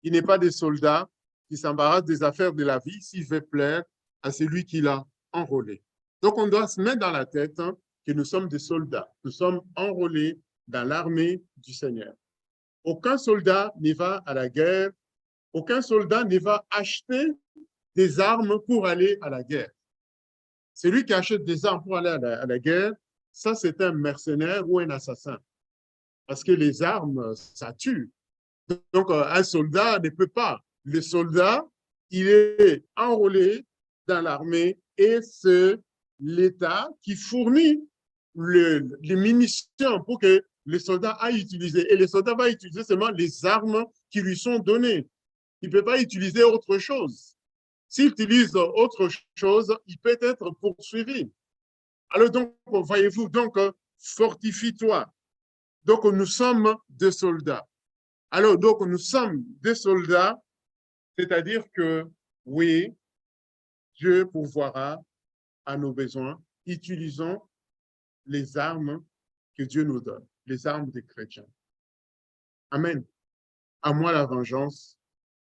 Il n'est pas des soldats qui s'embarrassent des affaires de la vie s'il veut plaire à celui qui l'a enrôlé. Donc, on doit se mettre dans la tête que nous sommes des soldats. Nous sommes enrôlés dans l'armée du Seigneur. Aucun soldat ne va à la guerre. Aucun soldat ne va acheter des armes pour aller à la guerre. Celui qui achète des armes pour aller à la guerre, ça, c'est un mercenaire ou un assassin. Parce que les armes, ça tue. Donc, un soldat ne peut pas. Le soldat, il est enrôlé dans l'armée et c'est l'État qui fournit les munitions pour que le soldat aille utiliser. Et le soldat va utiliser seulement les armes qui lui sont données. Il ne peut pas utiliser autre chose. S'il utilise autre chose, il peut être poursuivi. Alors donc, voyez-vous, donc, fortifie-toi. Donc, nous sommes des soldats. Alors, donc, nous sommes des soldats, c'est-à-dire que, oui, Dieu pourvoira à nos besoins. Utilisons les armes que Dieu nous donne, les armes des chrétiens. Amen. À moi la vengeance,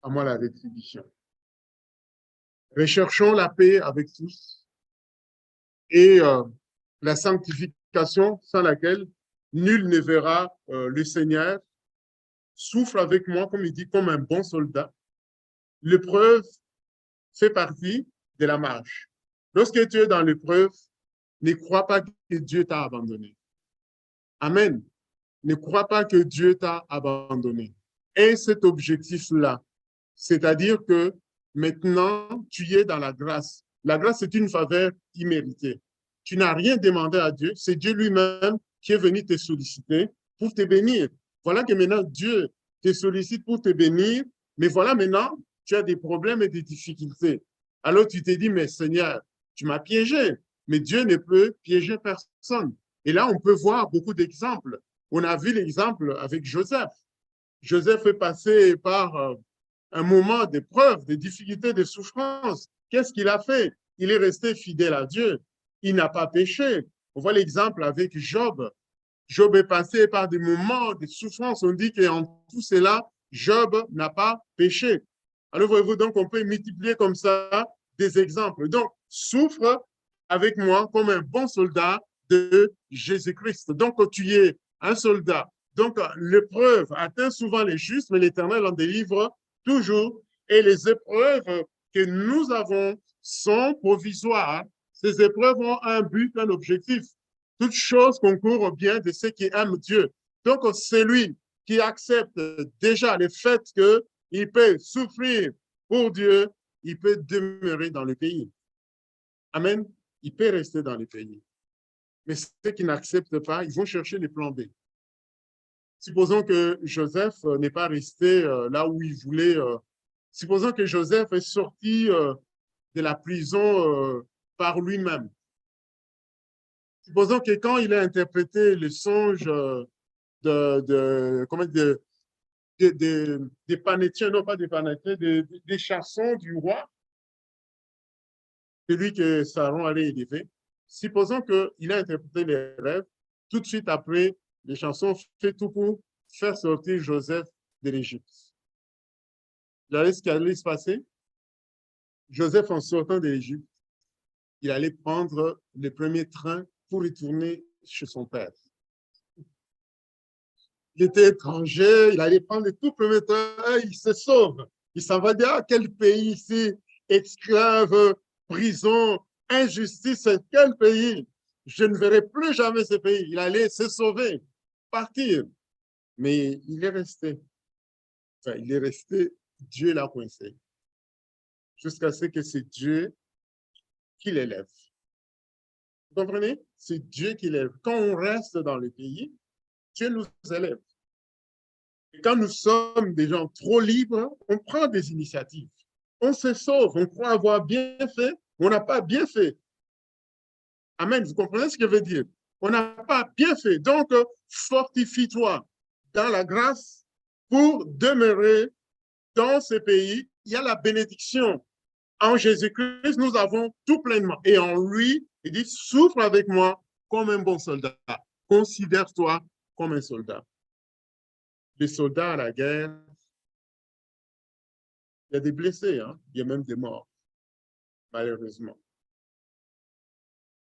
à moi la rétribution. Recherchons la paix avec tous et la sanctification sans laquelle nul ne verra le Seigneur. Souffle avec moi, comme il dit, comme un bon soldat. L'épreuve fait partie de la marche. Lorsque tu es dans l'épreuve, ne crois pas que Dieu t'a abandonné. Amen. Ne crois pas que Dieu t'a abandonné. Et cet objectif-là, c'est-à-dire que maintenant, tu es dans la grâce. La grâce, c'est une faveur imméritée. Tu n'as rien demandé à Dieu, c'est Dieu lui-même qui est venu te solliciter pour te bénir. Voilà que maintenant, Dieu te sollicite pour te bénir, mais voilà maintenant, tu as des problèmes et des difficultés. Alors tu te dis, mais Seigneur, tu m'as piégé, mais Dieu ne peut piéger personne. Et là, on peut voir beaucoup d'exemples. On a vu l'exemple avec Joseph. Joseph est passé par un moment d'épreuve, de difficultés, de souffrance. Qu'est-ce qu'il a fait? Il est resté fidèle à Dieu. Il n'a pas péché. On voit l'exemple avec Job. Job est passé par des moments de souffrance. On dit qu'en tout cela, Job n'a pas péché. Alors, voyez-vous, donc, on peut multiplier comme ça des exemples. Donc, souffre avec moi comme un bon soldat de Jésus-Christ. Donc, tu es un soldat. Donc, l'épreuve atteint souvent les justes, mais l'Éternel en délivre toujours. Et les épreuves que nous avons sont provisoires. Ces épreuves ont un but, un objectif. Toute chose concourt au bien de ceux qui aiment Dieu. Donc, celui qui accepte déjà le fait qu'il peut souffrir pour Dieu, il peut demeurer dans le pays. Amen. Il peut rester dans le pays. Mais ceux qui n'acceptent pas, ils vont chercher les plans B. Supposons que Joseph n'est pas resté là où il voulait. Supposons que Joseph est sorti de la prison par lui-même. Supposons que quand il a interprété le songe des panétiens, non pas des panétiens, des chansons du roi, celui que Saron allait élever, supposons qu'il a interprété les rêves, tout de suite après, les chansons fait tout pour faire sortir Joseph de l'Égypte. Vous savez ce qui allait se passer? Joseph, en sortant de l'Égypte, il allait prendre le premier train pour retourner chez son père. Il était étranger, il allait prendre le tout premier train, il se sauve. Il s'en va dire, ah, quel pays ici, esclave, prison, injustice, quel pays? Je ne verrai plus jamais ce pays. Il allait se sauver. partir. Mais il est resté. Enfin, il est resté, Dieu l'a coincé. Jusqu'à ce que c'est Dieu qui l'élève. Vous comprenez? C'est Dieu qui l'élève. Quand on reste dans le pays, Dieu nous élève. Et quand nous sommes des gens trop libres, on prend des initiatives. On se sauve, on croit avoir bien fait, on n'a pas bien fait. Amen, vous comprenez ce que je veux dire? On n'a pas bien fait. Donc, fortifie-toi dans la grâce pour demeurer dans ce pays. Il y a la bénédiction. En Jésus-Christ, nous avons tout pleinement. Et en lui, il dit, souffre avec moi comme un bon soldat. Considère-toi comme un soldat. Les soldats à la guerre, il y a des blessés, hein? Il y a même des morts, malheureusement.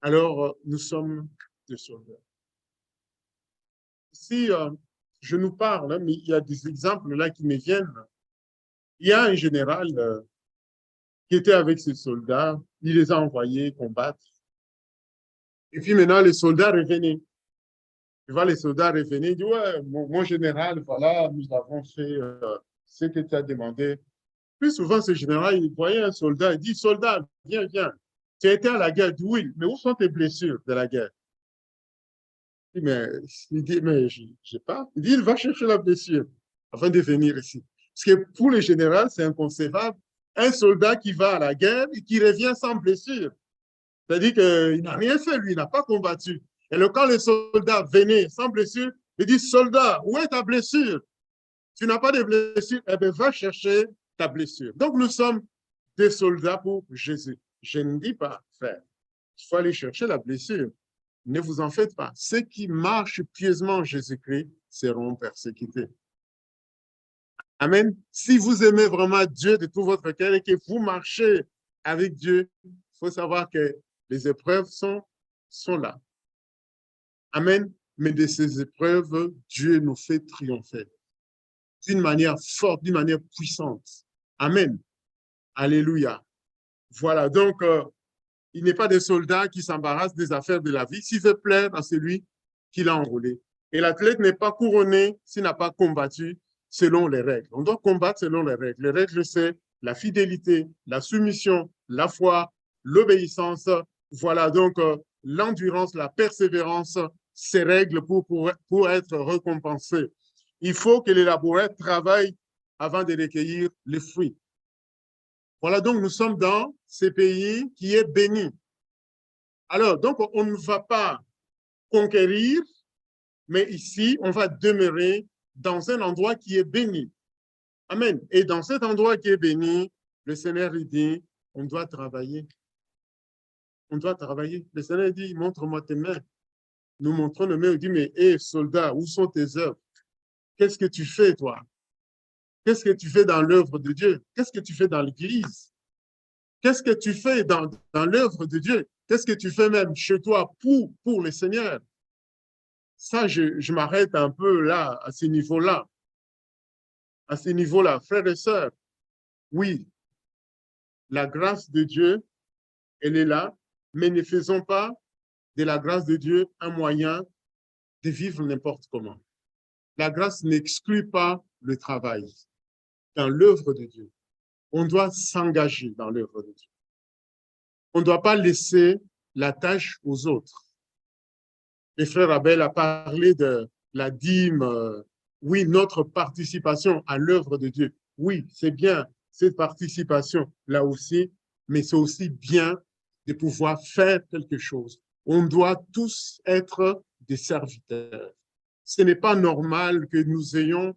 Alors, nous sommes des soldats. Si je nous parle, hein, mais il y a des exemples là qui me viennent. Il y a un général qui était avec ses soldats, il les a envoyés combattre. Et puis maintenant, les soldats revenaient. Tu vois, les soldats revenaient, ils disent, ouais, mon général, voilà, nous avons fait ce que tu as demandé. Plus souvent, ce général, il voyait un soldat, il dit, soldat, viens, viens. Tu as été à la guerre, il dit, oui, mais où sont tes blessures de la guerre? Il dit, mais j'ai pas. Il dit, il va chercher la blessure afin de venir ici. Parce que pour le général, c'est inconcevable. Un soldat qui va à la guerre et qui revient sans blessure. C'est-à-dire qu'il n'a rien fait, lui, il n'a pas combattu. Et quand le soldat venait sans blessure, il dit, soldat, où est ta blessure? Tu n'as pas de blessure, eh bien, va chercher ta blessure. Donc, nous sommes des soldats pour Jésus. Je ne dis pas, frère, il faut aller chercher la blessure. Ne vous en faites pas. Ceux qui marchent pieusement en Jésus-Christ seront persécutés. Amen. Si vous aimez vraiment Dieu de tout votre cœur et que vous marchez avec Dieu, il faut savoir que les épreuves sont là. Amen. Mais de ces épreuves, Dieu nous fait triompher d'une manière forte, d'une manière puissante. Amen. Alléluia. Voilà, donc, il n'est pas des soldats qui s'embarrassent des affaires de la vie s'il veut plaire à celui qui l'a enrôlé. Et l'athlète n'est pas couronné s'il n'a pas combattu selon les règles. On doit combattre selon les règles. Les règles, c'est la fidélité, la soumission, la foi, l'obéissance. Voilà donc l'endurance, la persévérance, ces règles pour être récompensés. Il faut que les laboureurs travaillent avant de recueillir les fruits. Voilà, donc nous sommes dans ce pays qui est béni. Alors, donc on ne va pas conquérir, mais ici, on va demeurer dans un endroit qui est béni. Amen. Et dans cet endroit qui est béni, le Seigneur dit, on doit travailler. On doit travailler. Le Seigneur dit, montre-moi tes mains. Nous montrons nos mains, on dit, mais hé, soldat, où sont tes œuvres? Qu'est-ce que tu fais, toi? Qu'est-ce que tu fais dans l'œuvre de Dieu? Qu'est-ce que tu fais dans l'Église? Qu'est-ce que tu fais dans l'œuvre de Dieu? Qu'est-ce que tu fais même chez toi pour le Seigneur? Ça, je m'arrête un peu là, à ce niveau-là. À ce niveau-là, frères et sœurs, oui, la grâce de Dieu, elle est là, mais ne faisons pas de la grâce de Dieu un moyen de vivre n'importe comment. La grâce n'exclut pas le travail dans l'œuvre de Dieu. On doit s'engager dans l'œuvre de Dieu. On ne doit pas laisser la tâche aux autres. Le frère Abel a parlé de la dîme, oui, notre participation à l'œuvre de Dieu. Oui, c'est bien cette participation là aussi, mais c'est aussi bien de pouvoir faire quelque chose. On doit tous être des serviteurs. Ce n'est pas normal que nous ayons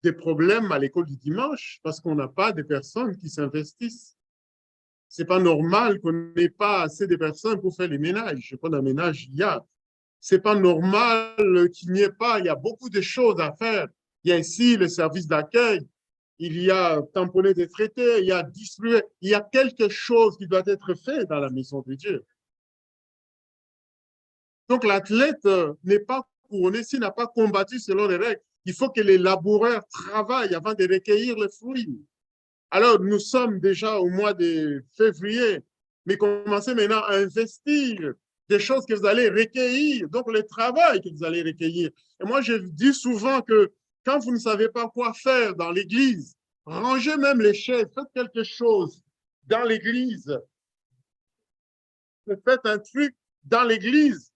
des problèmes à l'école du dimanche parce qu'on n'a pas de personnes qui s'investissent. Ce n'est pas normal qu'on n'ait pas assez de personnes pour faire les ménages. Je prends un ménage, il y a. Ce n'est pas normal qu'il n'y ait pas. Il y a beaucoup de choses à faire. Il y a ici le service d'accueil. Il y a tamponner des traités. Il y a distribuer. Il y a quelque chose qui doit être fait dans la maison de Dieu. Donc, l'athlète n'est pas couronné s'il n'a pas combattu selon les règles. Il faut que les laboureurs travaillent avant de recueillir les fruits. Alors, nous sommes déjà au mois de février, mais commencez maintenant à investir des choses que vous allez recueillir, donc le travail que vous allez recueillir. Et moi, je dis souvent que quand vous ne savez pas quoi faire dans l'église, rangez même les chaises, faites quelque chose dans l'église. Faites un truc dans l'église,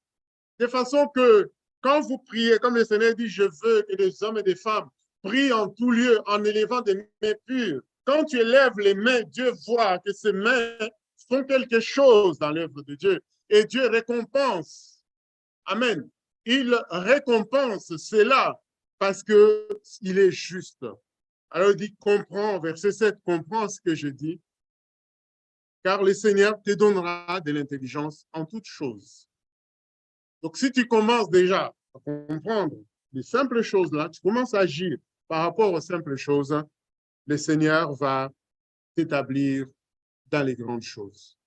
de façon que quand vous priez, comme le Seigneur dit, je veux que les hommes et les femmes prient en tout lieu en élevant des mains pures. Quand tu élèves les mains, Dieu voit que ces mains font quelque chose dans l'œuvre de Dieu. Et Dieu récompense. Amen. Il récompense cela parce qu'il est juste. Alors il dit, comprends, verset 7, comprends ce que je dis, car le Seigneur te donnera de l'intelligence en toutes choses. Donc, si tu commences déjà à comprendre les simples choses-là, tu commences à agir par rapport aux simples choses, le Seigneur va t'établir dans les grandes choses.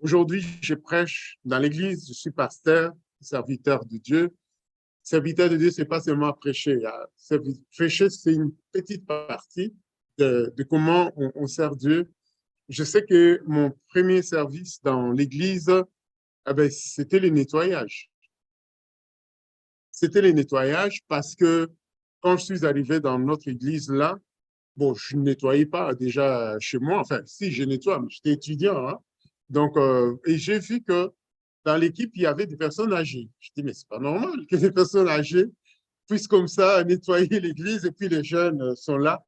Aujourd'hui, je prêche dans l'Église, je suis pasteur, serviteur de Dieu. Serviteur de Dieu, ce n'est pas seulement prêcher. Prêcher, c'est une petite partie de comment on sert Dieu. Je sais que mon premier service dans l'Église, c'était le nettoyage. C'était le nettoyage parce que quand je suis arrivé dans notre église là, bon, je ne nettoyais pas déjà chez moi. Enfin, si, je nettoie, mais j'étais étudiant. Hein? Donc, et j'ai vu que dans l'équipe, il y avait des personnes âgées. Je dis, mais c'est pas normal que des personnes âgées puissent comme ça nettoyer l'église et puis les jeunes sont là.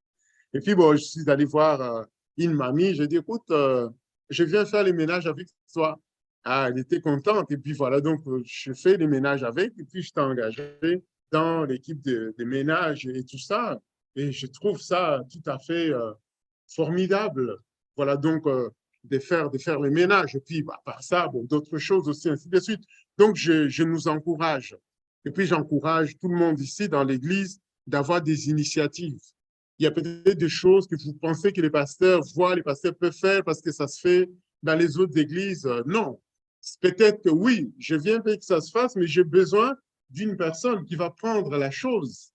Et puis, bon, je suis allé voir une mamie. J'ai dit, écoute, je viens faire les ménages avec toi. Ah, elle était contente. Et puis voilà, donc je fais les ménages avec. Et puis je t'ai engagé dans l'équipe de ménage et tout ça. Et je trouve ça tout à fait formidable. Voilà, donc de faire les ménages. Et puis, bah, par ça, bon, d'autres choses aussi, ainsi de suite. Donc, je nous encourage. Et puis, j'encourage tout le monde ici dans l'Église d'avoir des initiatives. Il y a peut-être des choses que vous pensez que les pasteurs voient, les pasteurs peuvent faire parce que ça se fait dans les autres églises. Non. Peut-être que oui, je viens que ça se fasse, mais j'ai besoin d'une personne qui va prendre la chose.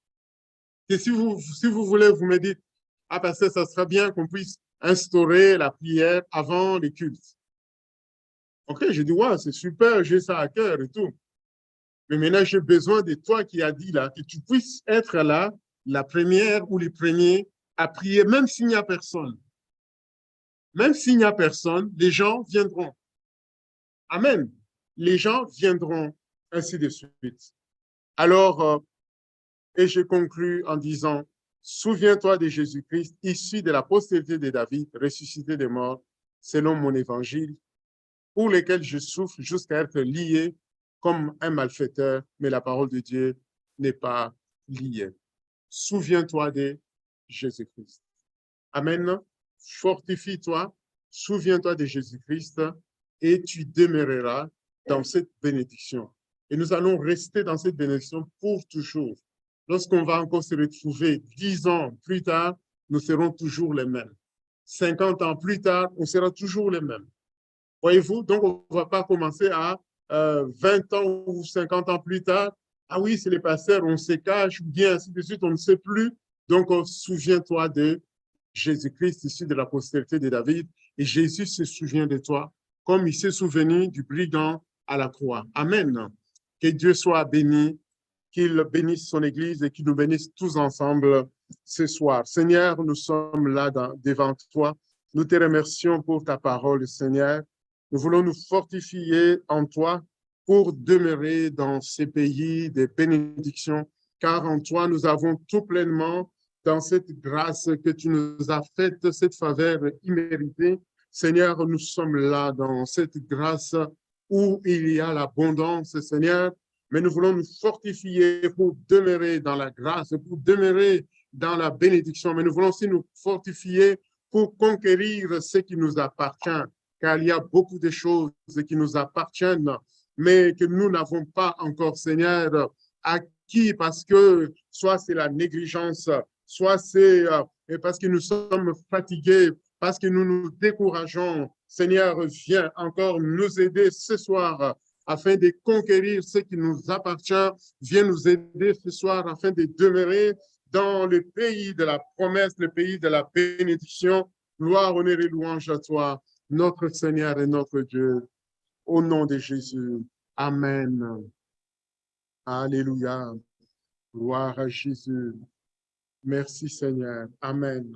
Et si vous voulez, vous me dites, ah, pasteur, ça serait bien qu'on puisse instaurer la prière avant les cultes. OK, je dis, ouais, c'est super, j'ai ça à cœur et tout. Mais maintenant, j'ai besoin de toi qui as dit là, que tu puisses être là, la première ou les premiers à prier, même s'il n'y a personne. Même s'il n'y a personne, les gens viendront. Amen. Les gens viendront, ainsi de suite. Alors, et je conclus en disant, souviens-toi de Jésus-Christ, issu de la postérité de David, ressuscité des morts, selon mon évangile, pour lesquels je souffre jusqu'à être lié comme un malfaiteur, mais la parole de Dieu n'est pas liée. Souviens-toi de Jésus-Christ. Amen. Fortifie-toi, souviens-toi de Jésus-Christ et tu demeureras dans cette bénédiction. Et nous allons rester dans cette bénédiction pour toujours. Lorsqu'on va encore se retrouver 10 ans plus tard, nous serons toujours les mêmes. 50 ans plus tard, on sera toujours les mêmes. Voyez-vous, donc on ne va pas commencer à 20 ans ou 50 ans plus tard. Ah oui, c'est les pasteurs, on se cache, ou bien ainsi de suite, on ne sait plus. Donc, souviens-toi de Jésus-Christ, issu de la postérité de David, et Jésus se souvient de toi, comme il s'est souvenu du brigand à la croix. Amen. Que Dieu soit béni, qu'il bénisse son Église et qu'il nous bénisse tous ensemble ce soir. Seigneur, nous sommes là devant toi. Nous te remercions pour ta parole, Seigneur. Nous voulons nous fortifier en toi pour demeurer dans ces pays de bénédiction, car en toi, nous avons tout pleinement dans cette grâce que tu nous as faite, cette faveur imméritée. Seigneur, nous sommes là dans cette grâce où il y a l'abondance, Seigneur, mais nous voulons nous fortifier pour demeurer dans la grâce, pour demeurer dans la bénédiction, mais nous voulons aussi nous fortifier pour conquérir ce qui nous appartient, car il y a beaucoup de choses qui nous appartiennent, mais que nous n'avons pas encore, Seigneur, acquis parce que soit c'est la négligence, soit c'est parce que nous sommes fatigués, parce que nous nous décourageons. Seigneur, viens encore nous aider ce soir afin de conquérir ce qui nous appartient. Viens nous aider ce soir afin de demeurer dans le pays de la promesse, le pays de la bénédiction. Gloire, honneur et louange à toi, notre Seigneur et notre Dieu. Au nom de Jésus. Amen. Alléluia. Gloire à Jésus. Merci Seigneur. Amen.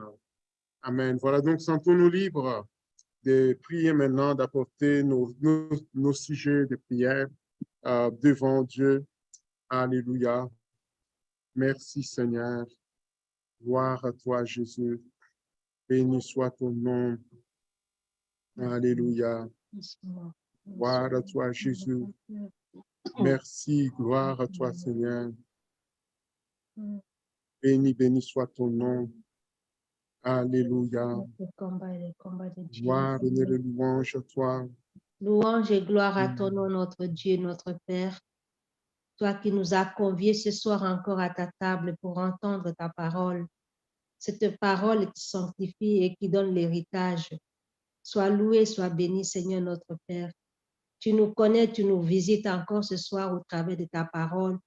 Amen. Voilà, donc sentons-nous libres de prier maintenant, d'apporter nos sujets de prière devant Dieu. Alléluia. Merci Seigneur. Gloire à toi Jésus. Béni soit ton nom. Alléluia. Gloire à toi Jésus. Merci, gloire à toi Seigneur. Béni, béni soit ton nom. Alléluia. Gloire et le louange à toi. Louange et gloire à ton nom, notre Dieu, notre Père. Toi qui nous as conviés ce soir encore à ta table pour entendre ta parole. Cette parole qui sanctifie et qui donne l'héritage. Sois loué, sois béni, Seigneur notre Père. Tu nous connais, tu nous visites encore ce soir au travers de ta parole.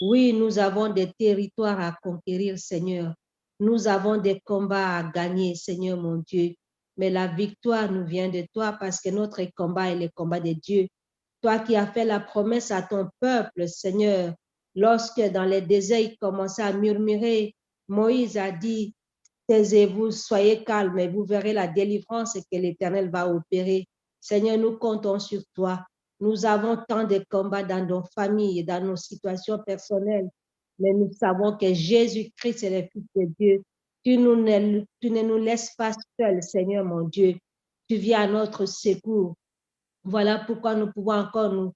Oui, nous avons des territoires à conquérir, Seigneur. Nous avons des combats à gagner, Seigneur mon Dieu. Mais la victoire nous vient de toi parce que notre combat est le combat de Dieu. Toi qui as fait la promesse à ton peuple, Seigneur, lorsque dans les déserts, il commençait à murmurer, Moïse a dit, taisez-vous, soyez calmes et vous verrez la délivrance que l'Éternel va opérer. Seigneur, nous comptons sur toi. Nous avons tant de combats dans nos familles et dans nos situations personnelles, mais nous savons que Jésus-Christ est le Fils de Dieu. Tu ne nous laisses pas seuls, Seigneur mon Dieu. Tu viens à notre secours. Voilà pourquoi nous pouvons encore nous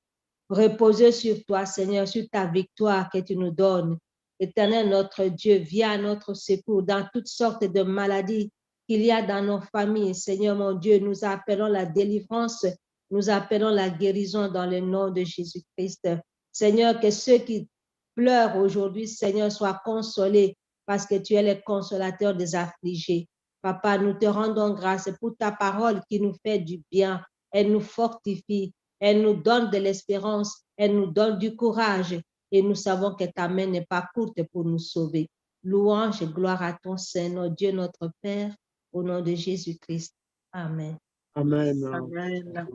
reposer sur toi, Seigneur, sur ta victoire que tu nous donnes. Éternel, notre Dieu, viens à notre secours dans toutes sortes de maladies qu'il y a dans nos familles. Seigneur, mon Dieu, nous appelons la délivrance, nous appelons la guérison dans le nom de Jésus-Christ. Seigneur, que ceux qui pleurent aujourd'hui, Seigneur, soient consolés parce que tu es le consolateur des affligés. Papa, nous te rendons grâce pour ta parole qui nous fait du bien. Elle nous fortifie, elle nous donne de l'espérance, elle nous donne du courage et nous savons que ta main n'est pas courte pour nous sauver. Louange et gloire à ton Seigneur, Dieu notre Père, au nom de Jésus-Christ. Amen. Amen. Amen.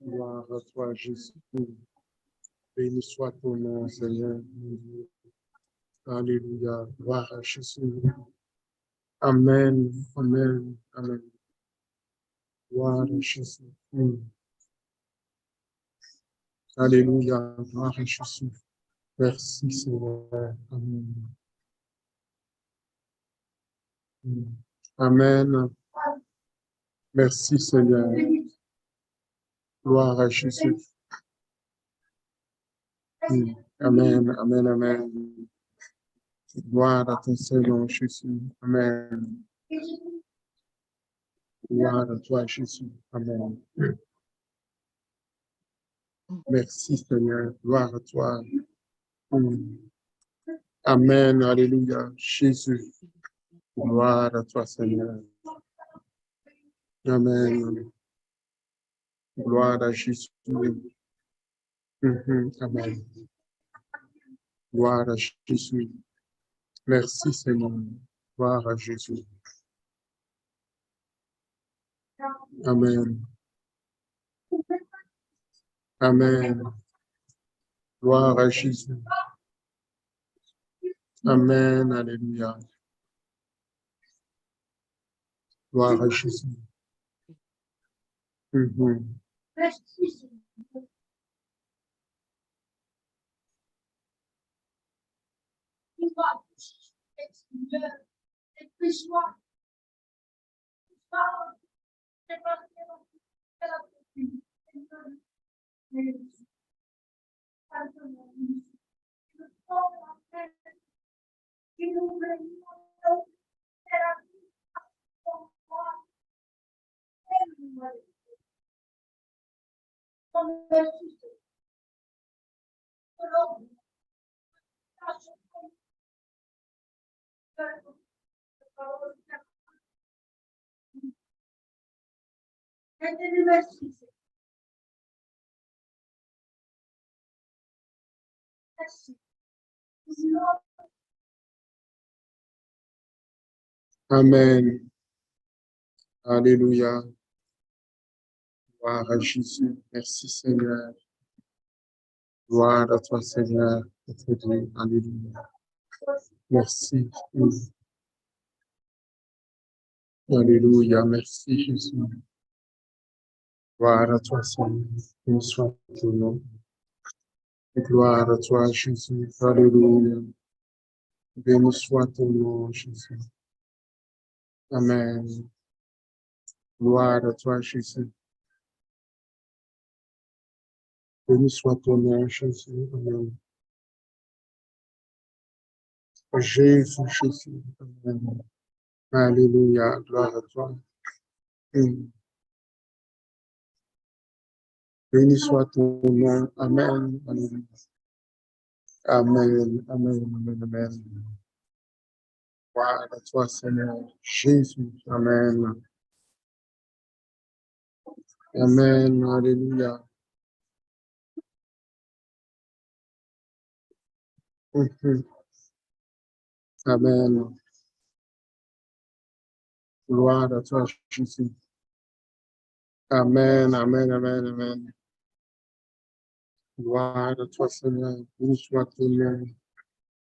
Gloire à toi, Jésus. Béni soit ton nom, Seigneur. Alléluia. Gloire à Jésus. Amen. Amen. Amen. Gloire à Jésus. Alléluia. Gloire à Jésus. Merci, Seigneur. Amen. Amen. Merci, Seigneur. Gloire à Jésus. Amen. Amen. Amen. Gloire à ton Seigneur, Jésus. Amen. Gloire à toi, Jésus. Amen. Merci, Seigneur. Gloire à toi. Amen. Alléluia. Jésus. Gloire à toi, Seigneur. Amen. Gloire à Jésus. Amen. Gloire à Jésus. Merci, Seigneur. Gloire à Jésus. Amen. Amen. Gloire à Jésus. Amen. Alléluia. Gloire à Jésus. Amen. Alléluia. Gloire à Jésus. Merci Seigneur. Gloire à toi Seigneur, notre Dieu. Alléluia. Merci. Alléluia. Merci Jésus. Gloire à toi Seigneur. Béni soit ton nom. Gloire à toi Jésus. Alléluia. Béni soit ton nom Jésus. Amen. Gloire à toi Jésus. Béni soit ton nom Jésus. Amen. Jésus, Jésus. Amen. Alléluia. Gloire à toi. Béni soit ton nom. Amen. Alléluia. Amen. Amen. Amen. Amen. Gloire à toi, Seigneur. Jésus. Amen. Amen. Alléluia. Amen. Gloire à toi, Jésus. Amen. Amen. Amen. Amen. Gloire à toi, Seigneur. Béni soit ton nom.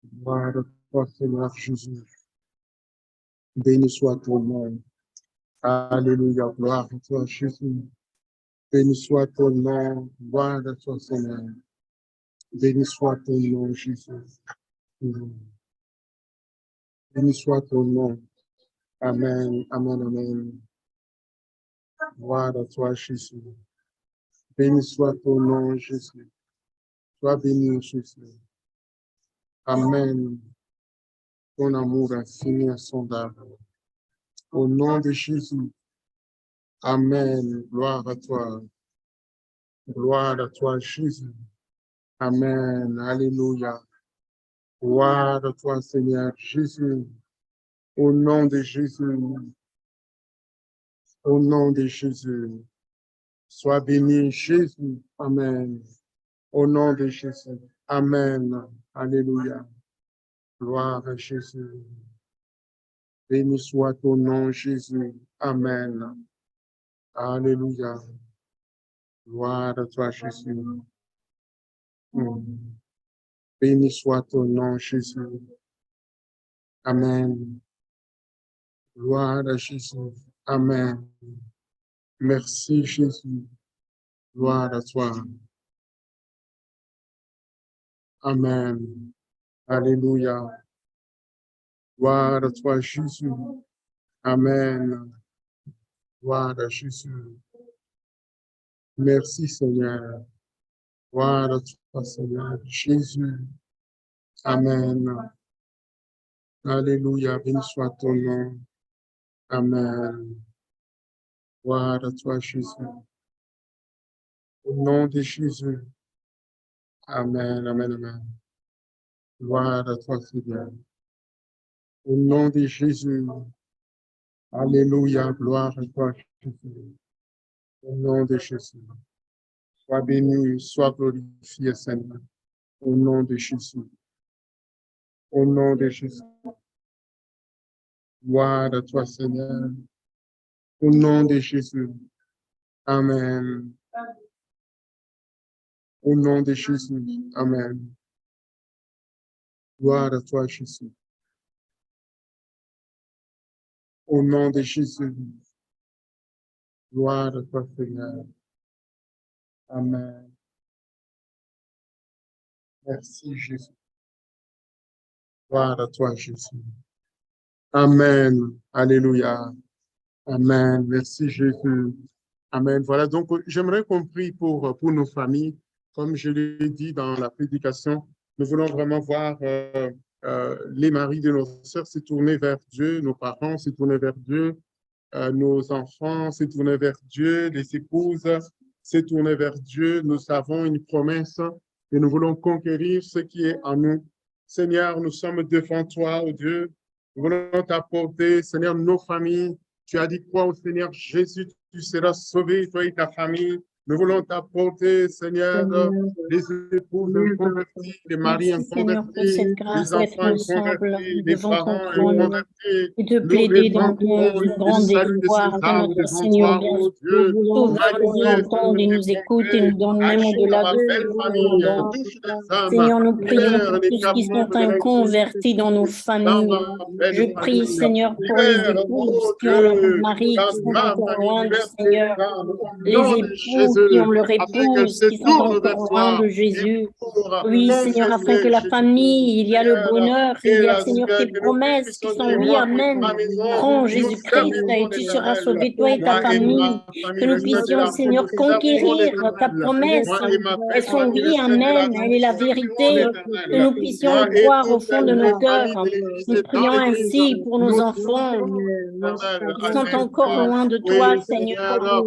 Gloire à toi, Seigneur Jésus. Béni soit ton nom. Alléluia. Gloire à toi, Jésus. Béni soit ton nom. Gloire à toi, Seigneur. Béni soit ton nom, Jésus. Béni soit ton nom. Amen. Amen. Amen. Gloire à toi, Jésus. Béni soit ton nom, Jésus. Sois béni, Jésus. Amen. Ton amour infini et insondable. Au nom de Jésus. Amen. Gloire à toi. Gloire à toi, Jésus. Amen. Alléluia. Gloire à toi, Seigneur Jésus. Au nom de Jésus. Au nom de Jésus. Sois béni, Jésus. Amen. Au nom de Jésus. Amen. Alléluia. Gloire à Jésus. Béni soit ton nom, Jésus. Amen. Alléluia. Gloire à toi, Jésus. Béni soit ton nom, Jésus. Amen. Gloire à Jésus. Amen. Merci, Jésus. Gloire à toi. Amen. Alléluia. Gloire à toi, Jésus. Amen. Gloire à Jésus. Merci, Seigneur. Gloire à toi, Seigneur. Jésus. Amen. Alléluia. Béni soit ton nom. Amen. Gloire à toi, Jésus. Au nom de Jésus. Amen. Amen. Amen. Gloire à toi, Seigneur. Au nom de Jésus. Alléluia. Gloire à toi, Jésus. Au nom de Jésus. Sois béni, sois glorifié, Seigneur. Au nom de Jésus. Au nom de Jésus. Gloire à toi, Seigneur. Au nom de Jésus. Amen. Au nom de Jésus. Amen. Gloire à toi, Jésus. Au nom de Jésus. Gloire à toi, Seigneur. Amen. Merci, Jésus. Gloire à toi, Jésus. Amen. Alléluia. Amen. Merci, Jésus. Amen. Voilà, donc j'aimerais qu'on prie pour nos familles. Comme je l'ai dit dans la prédication, nous voulons vraiment voir les maris de nos sœurs se tourner vers Dieu, nos parents se tourner vers Dieu, nos enfants se tourner vers Dieu, les épouses se tourner vers Dieu. Nous avons une promesse et nous voulons conquérir ce qui est en nous. Seigneur, nous sommes devant toi, oh Dieu. Nous voulons t'apporter, Seigneur, nos familles. Tu as dit quoi au Seigneur Jésus? Tu seras sauvé, toi et ta famille. Nous voulons t'apporter, Seigneur, les épouses converties, les maris Merci Seigneur pour cette convertis, grâce les d'être enfants ensemble convertis, les devant ton parents trône convertis. et de Nous plaider dans répandons ton grand le salut de espoir ces que âmes notre devant Seigneur toi, bien ô Dieu. sauveur nous Manifeste entende et tes nous écoute et nous bontés, donne même agis dans au-delà la de ce belle que nous famille, demandons. touche les âmes, Seigneur, nous prions libère pour les tous ceux qui sont membres de l'église inconvertis dans nos dans familles. la belle Je prie, famille. Seigneur, pour les Libère, épouses ô qui ont leur Dieu, mari, ta qui sont main encore loin du manifeste Seigneur. les âmes au Les nom de époux qui ont Jésus, leur afin qu'elles épouse, se qui sont tournent vers encore loin toi de et Jésus. pour Oui, Seigneur, afin que confesser la Jésus, famille, il y a le Seigneur, bonheur, il et y a, la Seigneur, tes que nous promesses qui puissions sont dire, oui, moi et amen. ma maison, Prends nous Jésus-Christ et servirons tu seras l'Éternel. sauvé, toi et ta Moi et famille. ma famille, Que nous le sein de puissions, la Seigneur, nous servirons conquérir ta l'Éternel. promesse. Moi et ma Elles belle sont famille, le oui, sein de la amen. Elle est la nous servirons vérité. Que l'Éternel. nous puissions Moi et croire au toutes fond de les nos cœurs. familles de l'Église Nous et dans prions l'Église, ainsi pour nos nous enfants l'Éternel, qui sont avec encore toi. loin de toi, Oui, Seigneur. Seigneur,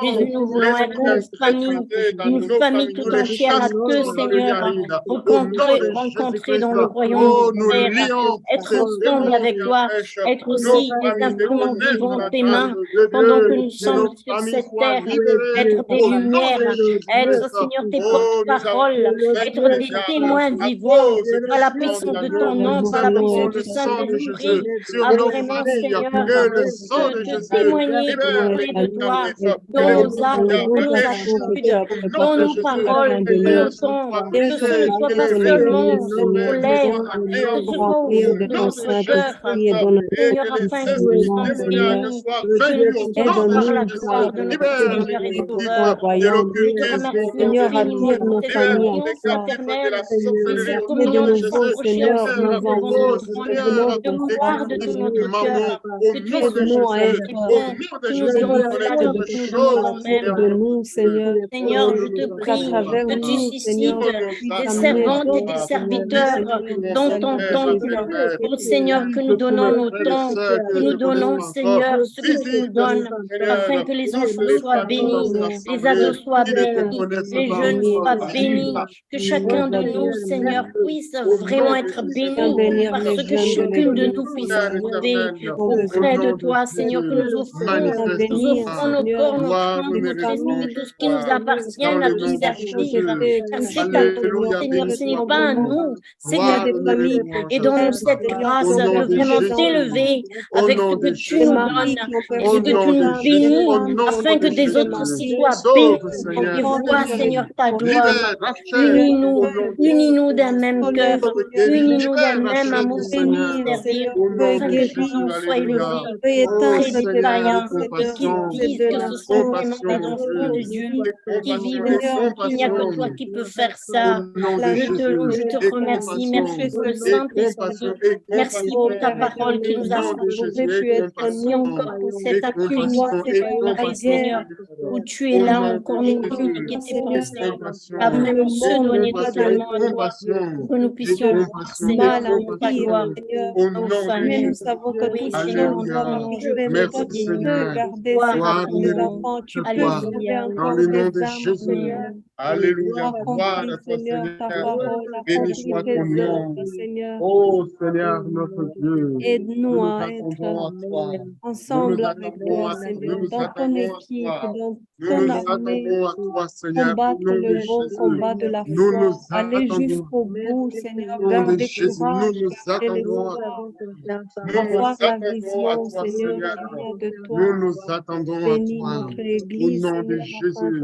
Jésus, lions nous voulons être l'esprit une famille d'incrédulité dans nos familles, nous tout les entière à te, chassons dans le Seigneur, Yaride. Au nom rencontrer, de rencontrer Jésus-Christ, dans le royaume du oh, nous Père, lions tous être ces ensemble démons avec qui toi, empêchent être nos aussi des familles de instruments connaître vivants de la tes grâce mains de pendant que Dieu, nous que sommes nos sur familles cette soient terre, libérées être des au nom de lumières, être, Jésus-Christ. Seigneur, tes Oh, nous porte-paroles, avons être vaincu le des diable témoins à vivants cause par du la sang de puissance de l'agneau. ton nom, Nous par la appelons puissance le du sang de Saint-Esprit, Jésus sur à nos vraiment, familles, Seigneur, que le sang de de Jésus témoigner, de libère les parler de toi, cicatrices, dans que nos actes, le dans diable nos échoue attitudes, au nom dans de nos Jésus, paroles, que dans nos Jésus temps, soit que ce ne brisé, soit que pas le seulement ennemi se aux mette lèvres, soit que ce soit anéanti au au fond de nom de notre cœur, Jésus-Christ, et Seigneur, que les afin que nous esprits soyons démoniaques bénis, soient que vaincus nous au puissions nom de voir la Jésus-Christ. gloire de notre Libère Seigneur et l'occultisme, Sauveur. de Nous te l'occultisme remercions au nom de infiniment Jésus. pour cette Libère communion les captifs de la fraternelle et sorcellerie cette au nom communion de de Jésus. s'approcher ensemble Libère, devant oh ton trône, Seigneur, de les voir de tout captifs du notre mammon cœur au que tu es nom de ce Dieu Jésus. qui est Au bon, nom de qui nous Jésus, donne nous cela connaissons que toutes nous choses, demandons Seigneur. même. Dieu. Seigneur, Oh, je nous te nous prie attendons à que tu toi. suscites Nous nous des attendons à servantes et des toi. serviteurs Libère-nous, dans ton Père temple. éternel. Oh Seigneur, que nous Visite tous donnons mes nos frères et temps, sœurs qui que ne nous te connaissent donnons, pas encore. Seigneur, ce que tu nous Visite, donnes, afin Seigneur, que les toutes enfants les soient familles dans bénis, cette les assemblée ados soient qui ne te bénis, connaissent les pas jeunes encore. soient Visite, bénis, que au chacun de nom nous, de Seigneur, Jésus, puisse au vraiment nom de être béni, Jésus-Christ. parce que chacune de nous puisse Père trouver éternel, au auprès de nom de toi, Seigneur, que Jésus, manifeste nous offrons toi. nos corps, notre Gloire, âme, notre méritons esprit, tout de ce qui nous toi. appartient Dans à le te nom de servir. Jésus. Car c'est à toi, Alléluia, Seigneur, béni ce n'est soit pas à ton nom. nous, Seigneur, Gloire, mérite, louange et à donne-nous toi. cette grâce Au nom de de vraiment Jésus. t'élever Au avec ce nom de que tu nous Jésus. donnes et Au ce que tu nom de nous Jésus. bénis, Au nom afin que de des autres Jésus. aussi soient bénis Sauve, Seigneur. et voient, Seigneur, ta gloire. Libère, rachète, Unis-nous, au nom de unis-nous d'un Jésus. même cœur, Sauve, guéris, unis-nous d'un libère, même rachète, amour pour te Seigneur. servir, Au nom afin de que ton Jésus, nom soit alléluia. élevé Oh auprès des Seigneur, païens et et qu'ils compassion, disent que et ce sont vraiment compassion, des mon enfants Dieu, de Dieu et qui compassion, vivent et ensemble, qu'il n'y a que toi compassion. qui peux faire Au ça. nom de Je te loue, Jésus, je te et remercie. Merci compassion, pour le et compassion, Saint-Esprit. et Merci pour ta compassion. parole qui Au nous a nom de sauvés. Jésus, et Merci encore compassion, pour et cette après-midi compassion, et préparée, compassion, Seigneur, Seigneur. où tu es Au là nom de encore nous communiquer Jésus, tes et pensées, compassion, à vraiment se et donner compassion, et totalement à toi, compassion, pour que nous et puissions voir, compassion, et Seigneur, vraiment ta gloire compassion. Au dans nos nom de familles. Jésus. Oui, Seigneur, en ton Alléluia. nom, je prie et te Merci bénis. Seigneur. Gloire à Gloire ton et nom. à toi. Alléluia. Dans le nom de Jésus. Amen. Alléluia. Gloire à toi, Seigneur. Béni soit ton nom. Oh Seigneur, notre Dieu. Nous nous attendons à toi. Nous nous attendons à toi. Nous nous attendons à toi. Nous nous attendons à toi, Seigneur, au nom de Jésus. Nous nous attendons au nom de Jésus. Nous nous attendons à toi. Nous nous attendons à toi, Seigneur. Nous nous attendons à toi. Au nom de Jésus,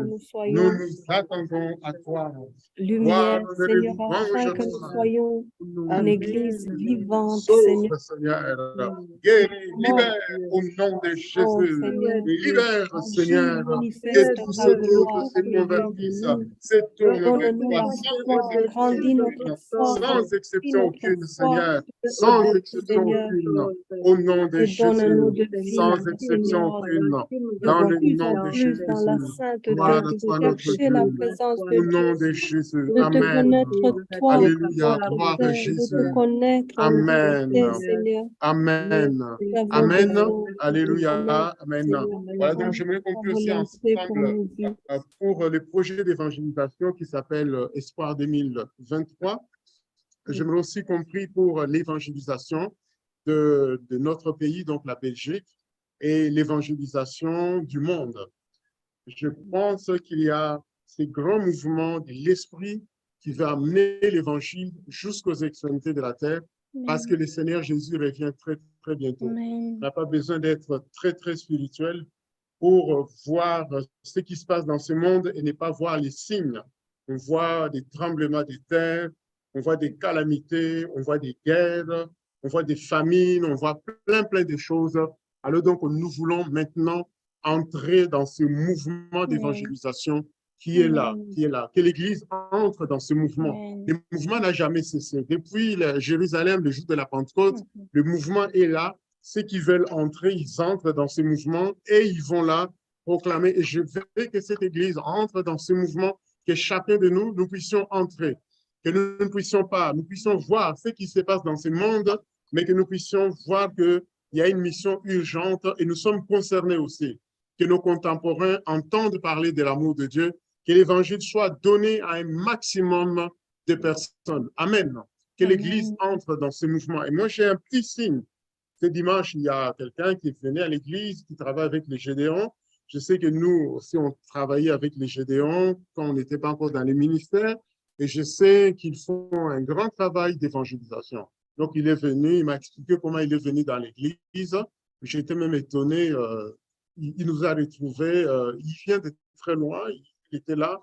nous nous attendons à toi. Lumière, Gloire, Seigneur, louange afin à que nous toi. soyons une église vivante, Sauve, Seigneur. Seigneur. Guéris, libère au nom de Oh, Jésus. Seigneur, Libère, Seigneur. manifeste Que tous ta ceux qui gloire, se Seigneur. convertissent, se tournent vers Donne-nous toi, la sans foi, exception grandis notre aucune, foi, sans fortifie exception notre aucune, foi, Seigneur, sans exception Seigneur, aucune, au nom de et donne-nous Jésus, de sans vivre, exception Seigneur, aucune, de dans le plus nom en de plus dans la Jésus. sainteté, Gloire à de toi, notre chercher la Dieu. présence de Au Dieu, nom de Jésus. de te Amen. connaître toi, Alléluia. notre Gloire à Père, de te Jésus. connaître en Amen. vérité, Seigneur. Amen. Nous avons Amen. besoin de Alléluia. connaître, Amen. Seigneur, Voilà, donc j'aimerais ta conclure aussi volonté pour ensemble nos vies. pour le projet d'évangélisation qui s'appelle Espoir 2023. J'aimerais aussi compris pour l'évangélisation de notre pays, donc la Belgique, et l'évangélisation du monde. Je pense qu'il y a ces grands mouvements de l'esprit qui va amener l'évangile jusqu'aux extrémités de la terre parce que le Seigneur Jésus revient très, très bientôt. Amen. On n'a pas besoin d'être très, très spirituel pour voir ce qui se passe dans ce monde et ne pas voir les signes. On voit des tremblements de terre, on voit des calamités, on voit des guerres, on voit des famines, on voit plein de choses. Alors donc, nous voulons maintenant entrer dans ce mouvement d'évangélisation qui est là, que l'Église entre dans ce mouvement. Amen. Le mouvement n'a jamais cessé. Depuis Jérusalem, le jour de la Pentecôte, le mouvement est là. Ceux qui veulent entrer, ils entrent dans ce mouvement et ils vont là proclamer. Et je veux que cette Église entre dans ce mouvement, que chacun de nous, nous puissions entrer, que nous ne puissions pas, nous puissions voir ce qui se passe dans ce monde, mais que nous puissions voir qu'il y a une mission urgente et nous sommes concernés aussi, que nos contemporains entendent parler de l'amour de Dieu, que l'Évangile soit donné à un maximum de personnes. Amen. Que l'Église entre dans ce mouvement. Et moi, j'ai un petit signe. Ce dimanche, il y a quelqu'un qui est venu à l'église, qui travaille avec les Gédéons. Je sais que nous aussi, on travaillait avec les Gédéons quand on n'était pas encore dans les ministères. Et je sais qu'ils font un grand travail d'évangélisation. Donc, il est venu, il m'a expliqué comment il est venu dans l'église. J'étais même étonné. Il nous a retrouvés. Il vient de très loin. Il était là.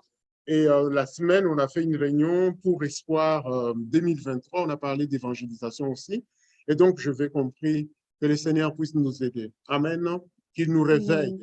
Et la semaine, on a fait une réunion pour Espoir 2023. On a parlé d'évangélisation aussi. Et donc, je vais compris que le Seigneur puisse nous aider. Amen. Qu'il nous réveille.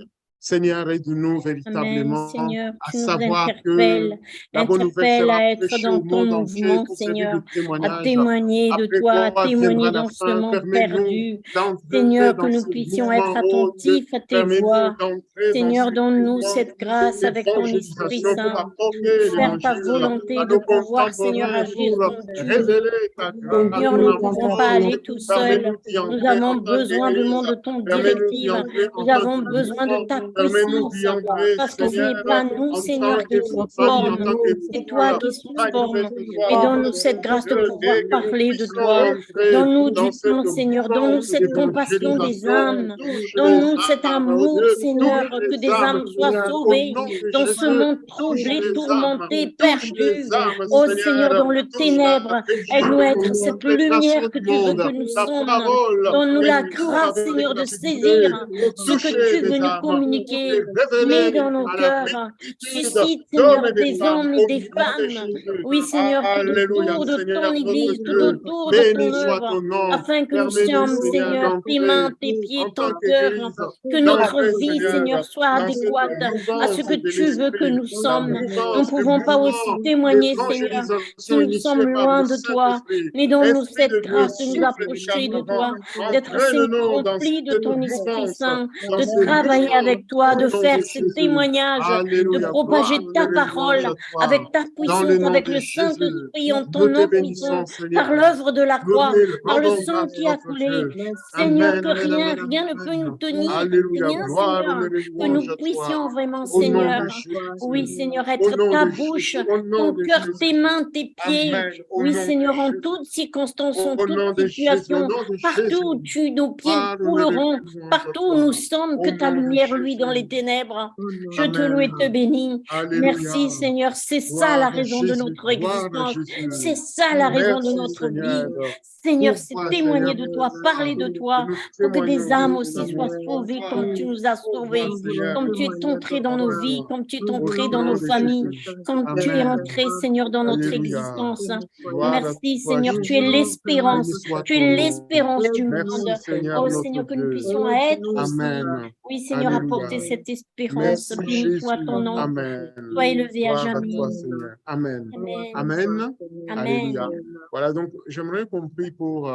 Seigneur, aide-nous véritablement Seigneur, à tu nous savoir que interpelles, la bonne nouvelle sera à être prêchée dans au ton monde entier mouvement, pour servir Seigneur, de à témoignage. témoigner de Après toi, à quoi témoigner viendra la dans ce fin. monde Permets-nous perdu. d'entrer Seigneur, que dans nous ce puissions mouvement, être oh Dieu. attentifs à tes Permets-nous voix. d'entrer dans Seigneur, ce donne-nous mouvement cette grâce avec ton Esprit d'évangélisation pour Saint, apporter de faire ta l'évangile volonté, à de nos pouvoir, Seigneur, contemporains, agir pour comme tu veux. révéler ta grâce Seigneur, et nous ne l'amour. pouvons pas aller tout seuls. Permets-nous d'y Nous entrer avons en tant besoin qu'Église. de ton Permets-nous d'y directive. entrer en Nous tant avons que besoin de mouvement. ta Permets-nous puissance. d'y entrer, Parce que ce Seigneur, n'est pas nous, en Seigneur, tant qui que sous famille, en forme. tant que C'est toi qui sous body forme. ce Et soir. donne-nous cette grâce de Dieu, pouvoir et que nous parler de puissions toi. entrer Donne-nous dans du cette temps, Seigneur. Donne-nous mouvance cette compassion des d'évangélisation. âmes. Touche les Donne-nous cet âmes, oh amour, Dieu, Seigneur, touche que les des âmes, âmes soient Seigneur, au sauvées nom de dans ce Jésus. monde Touche troublé, les âmes, tourmenté, touche perdu. les âmes, Oh Seigneur, Seigneur, dans le touche la ténèbre, aide-nous à être région, cette les nations lumière que du tu veux monde. que nous Ta sommes. parole Donne-nous est la lourde grâce, avec Seigneur, de rapidité saisir pour ce que toucher tu veux les nous âmes, pour les communiquer. Mets révéler dans nos à la cœurs. multitude Suscite, d'hommes Seigneur, et de des femmes hommes et au des nom de femmes. Jésus. Oui, Seigneur, tout Alléluia, autour de ton Seigneur, notre Église, tout Dieu. autour de ton Béni soit œuvre, ton nom. afin que nous Permets-nous, sommes, Seigneur, Seigneur, tes d'entrer mains, tes en pieds, ton tant cœur, qu'Église, que notre d'entrer, vie, Seigneur, Seigneur, soit dans cette adéquate à ce mouvance que de tu veux que l'Esprit, nous la sommes. Nous ne mouvance, le pouvons pas aussi mouvement témoigner, Seigneur, si d'évangélisation nous sommes initiée par le loin de toi. Saint-Esprit. Mais donne-nous Esprit cette de Dieu, grâce de nous souffle de approcher de 4 vents, toi, d'être, Seigneur, entraîne-nous dans remplis de cette ton Esprit mouvance, Saint, dans de ce travailler mouvement, avec toi, de au nom faire de ce Jésus. témoignage, de Alléluia, gloire, propager ta et louange parole à toi. avec ta Dans le puissance, nom avec de le Jésus, Saint-Esprit en ton nous te nom puissant, bénissons, Seigneur. par l'œuvre de la Nous croix, te par le rendons sang grâce, qui a notre coulé. Dieu. Seigneur, Amen, que amen, rien, amen, rien ne peut nous amen. tenir, Alléluia, rien, gloire, Seigneur, et que nous louange à puissions toi. vraiment, Au nom Seigneur, de oui, Jésus. Seigneur, Au être nom ta de bouche, Jésus. Au nom ton de cœur, tes Jésus. mains, tes pieds. Amen. Au Oui, nom de Seigneur, en Jésus. toutes circonstances, en Au toutes nom de Jésus. Au situations, nom de partout Jésus. où nos pieds Gloire, couleront, et louange à partout où toi. nous sommes, que Au ta nom de lumière luit dans les Jésus. ténèbres. Je te loue et te Amen. bénis. Alléluia. Merci, Seigneur. C'est ça la Gloire à raison de Jésus. notre Gloire à existence. C'est Jésus. ça la raison de Merci, notre vie. Seigneur. Seigneur, c'est Pourquoi, témoigner Seigneur, de pour toi, ça, parler de que toi, nous pour que des témoignons de âmes ton aussi soient amour. sauvées Pourquoi, comme tu nous as sauvés, Seigneur, comme tu es entré dans nos vies, comme tu es au entré dans nos nom de familles, Jésus. comme tu es Amen. entré, Seigneur, dans notre Alléluia. existence. Gloire à Merci, toi, Seigneur, tu es Jésus. l'espérance. Béni soit Tu ton es nom. l'espérance du Merci, monde. Seigneur, Oh notre Seigneur, que nous Dieu. puissions être aussi. Amen. Oui, Seigneur, Alléluia. apporter cette espérance. Merci, Béni soit ton Jésus. nom. Amen. Sois élevé à Gloire à jamais. toi, Seigneur. Amen. Amen. Amen. Alléluia. Amen. Voilà, donc j'aimerais qu'on prie pour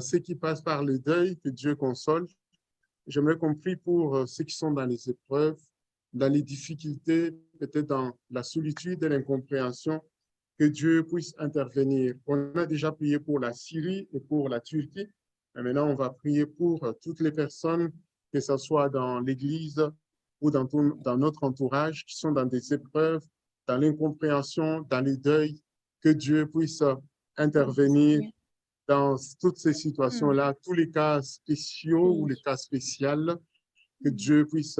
ceux qui passent par le deuil, que Dieu console. J'aimerais qu'on prie pour ceux qui sont dans les épreuves, dans les difficultés, peut-être dans la solitude et l'incompréhension, que Dieu puisse intervenir. On a déjà prié pour la Syrie et pour la Turquie. Et maintenant, on va prier pour toutes les personnes, que ce soit dans l'Église ou dans notre entourage, qui sont dans des épreuves, dans l'incompréhension, dans les deuils, que Dieu puisse intervenir dans toutes ces situations-là, tous les cas spéciaux ou les cas spéciaux, que Dieu puisse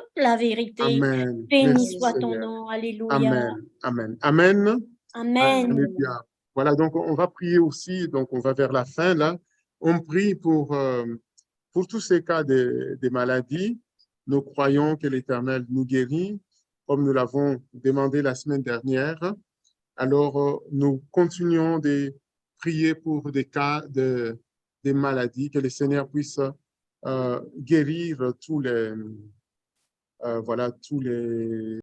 toute la vérité. Amen. Béni Merci, soit ton Seigneur. nom. Alléluia. Amen. Amen. Amen. Amen. Alléluia. Voilà, donc on va prier aussi, donc on va vers la fin là. On prie pour pour tous ces cas de maladies, nous croyons que l'Éternel nous guérit, comme nous l'avons demandé la semaine dernière. Alors, nous continuons de prier pour des cas de maladies, que le Seigneur puisse guérir tous les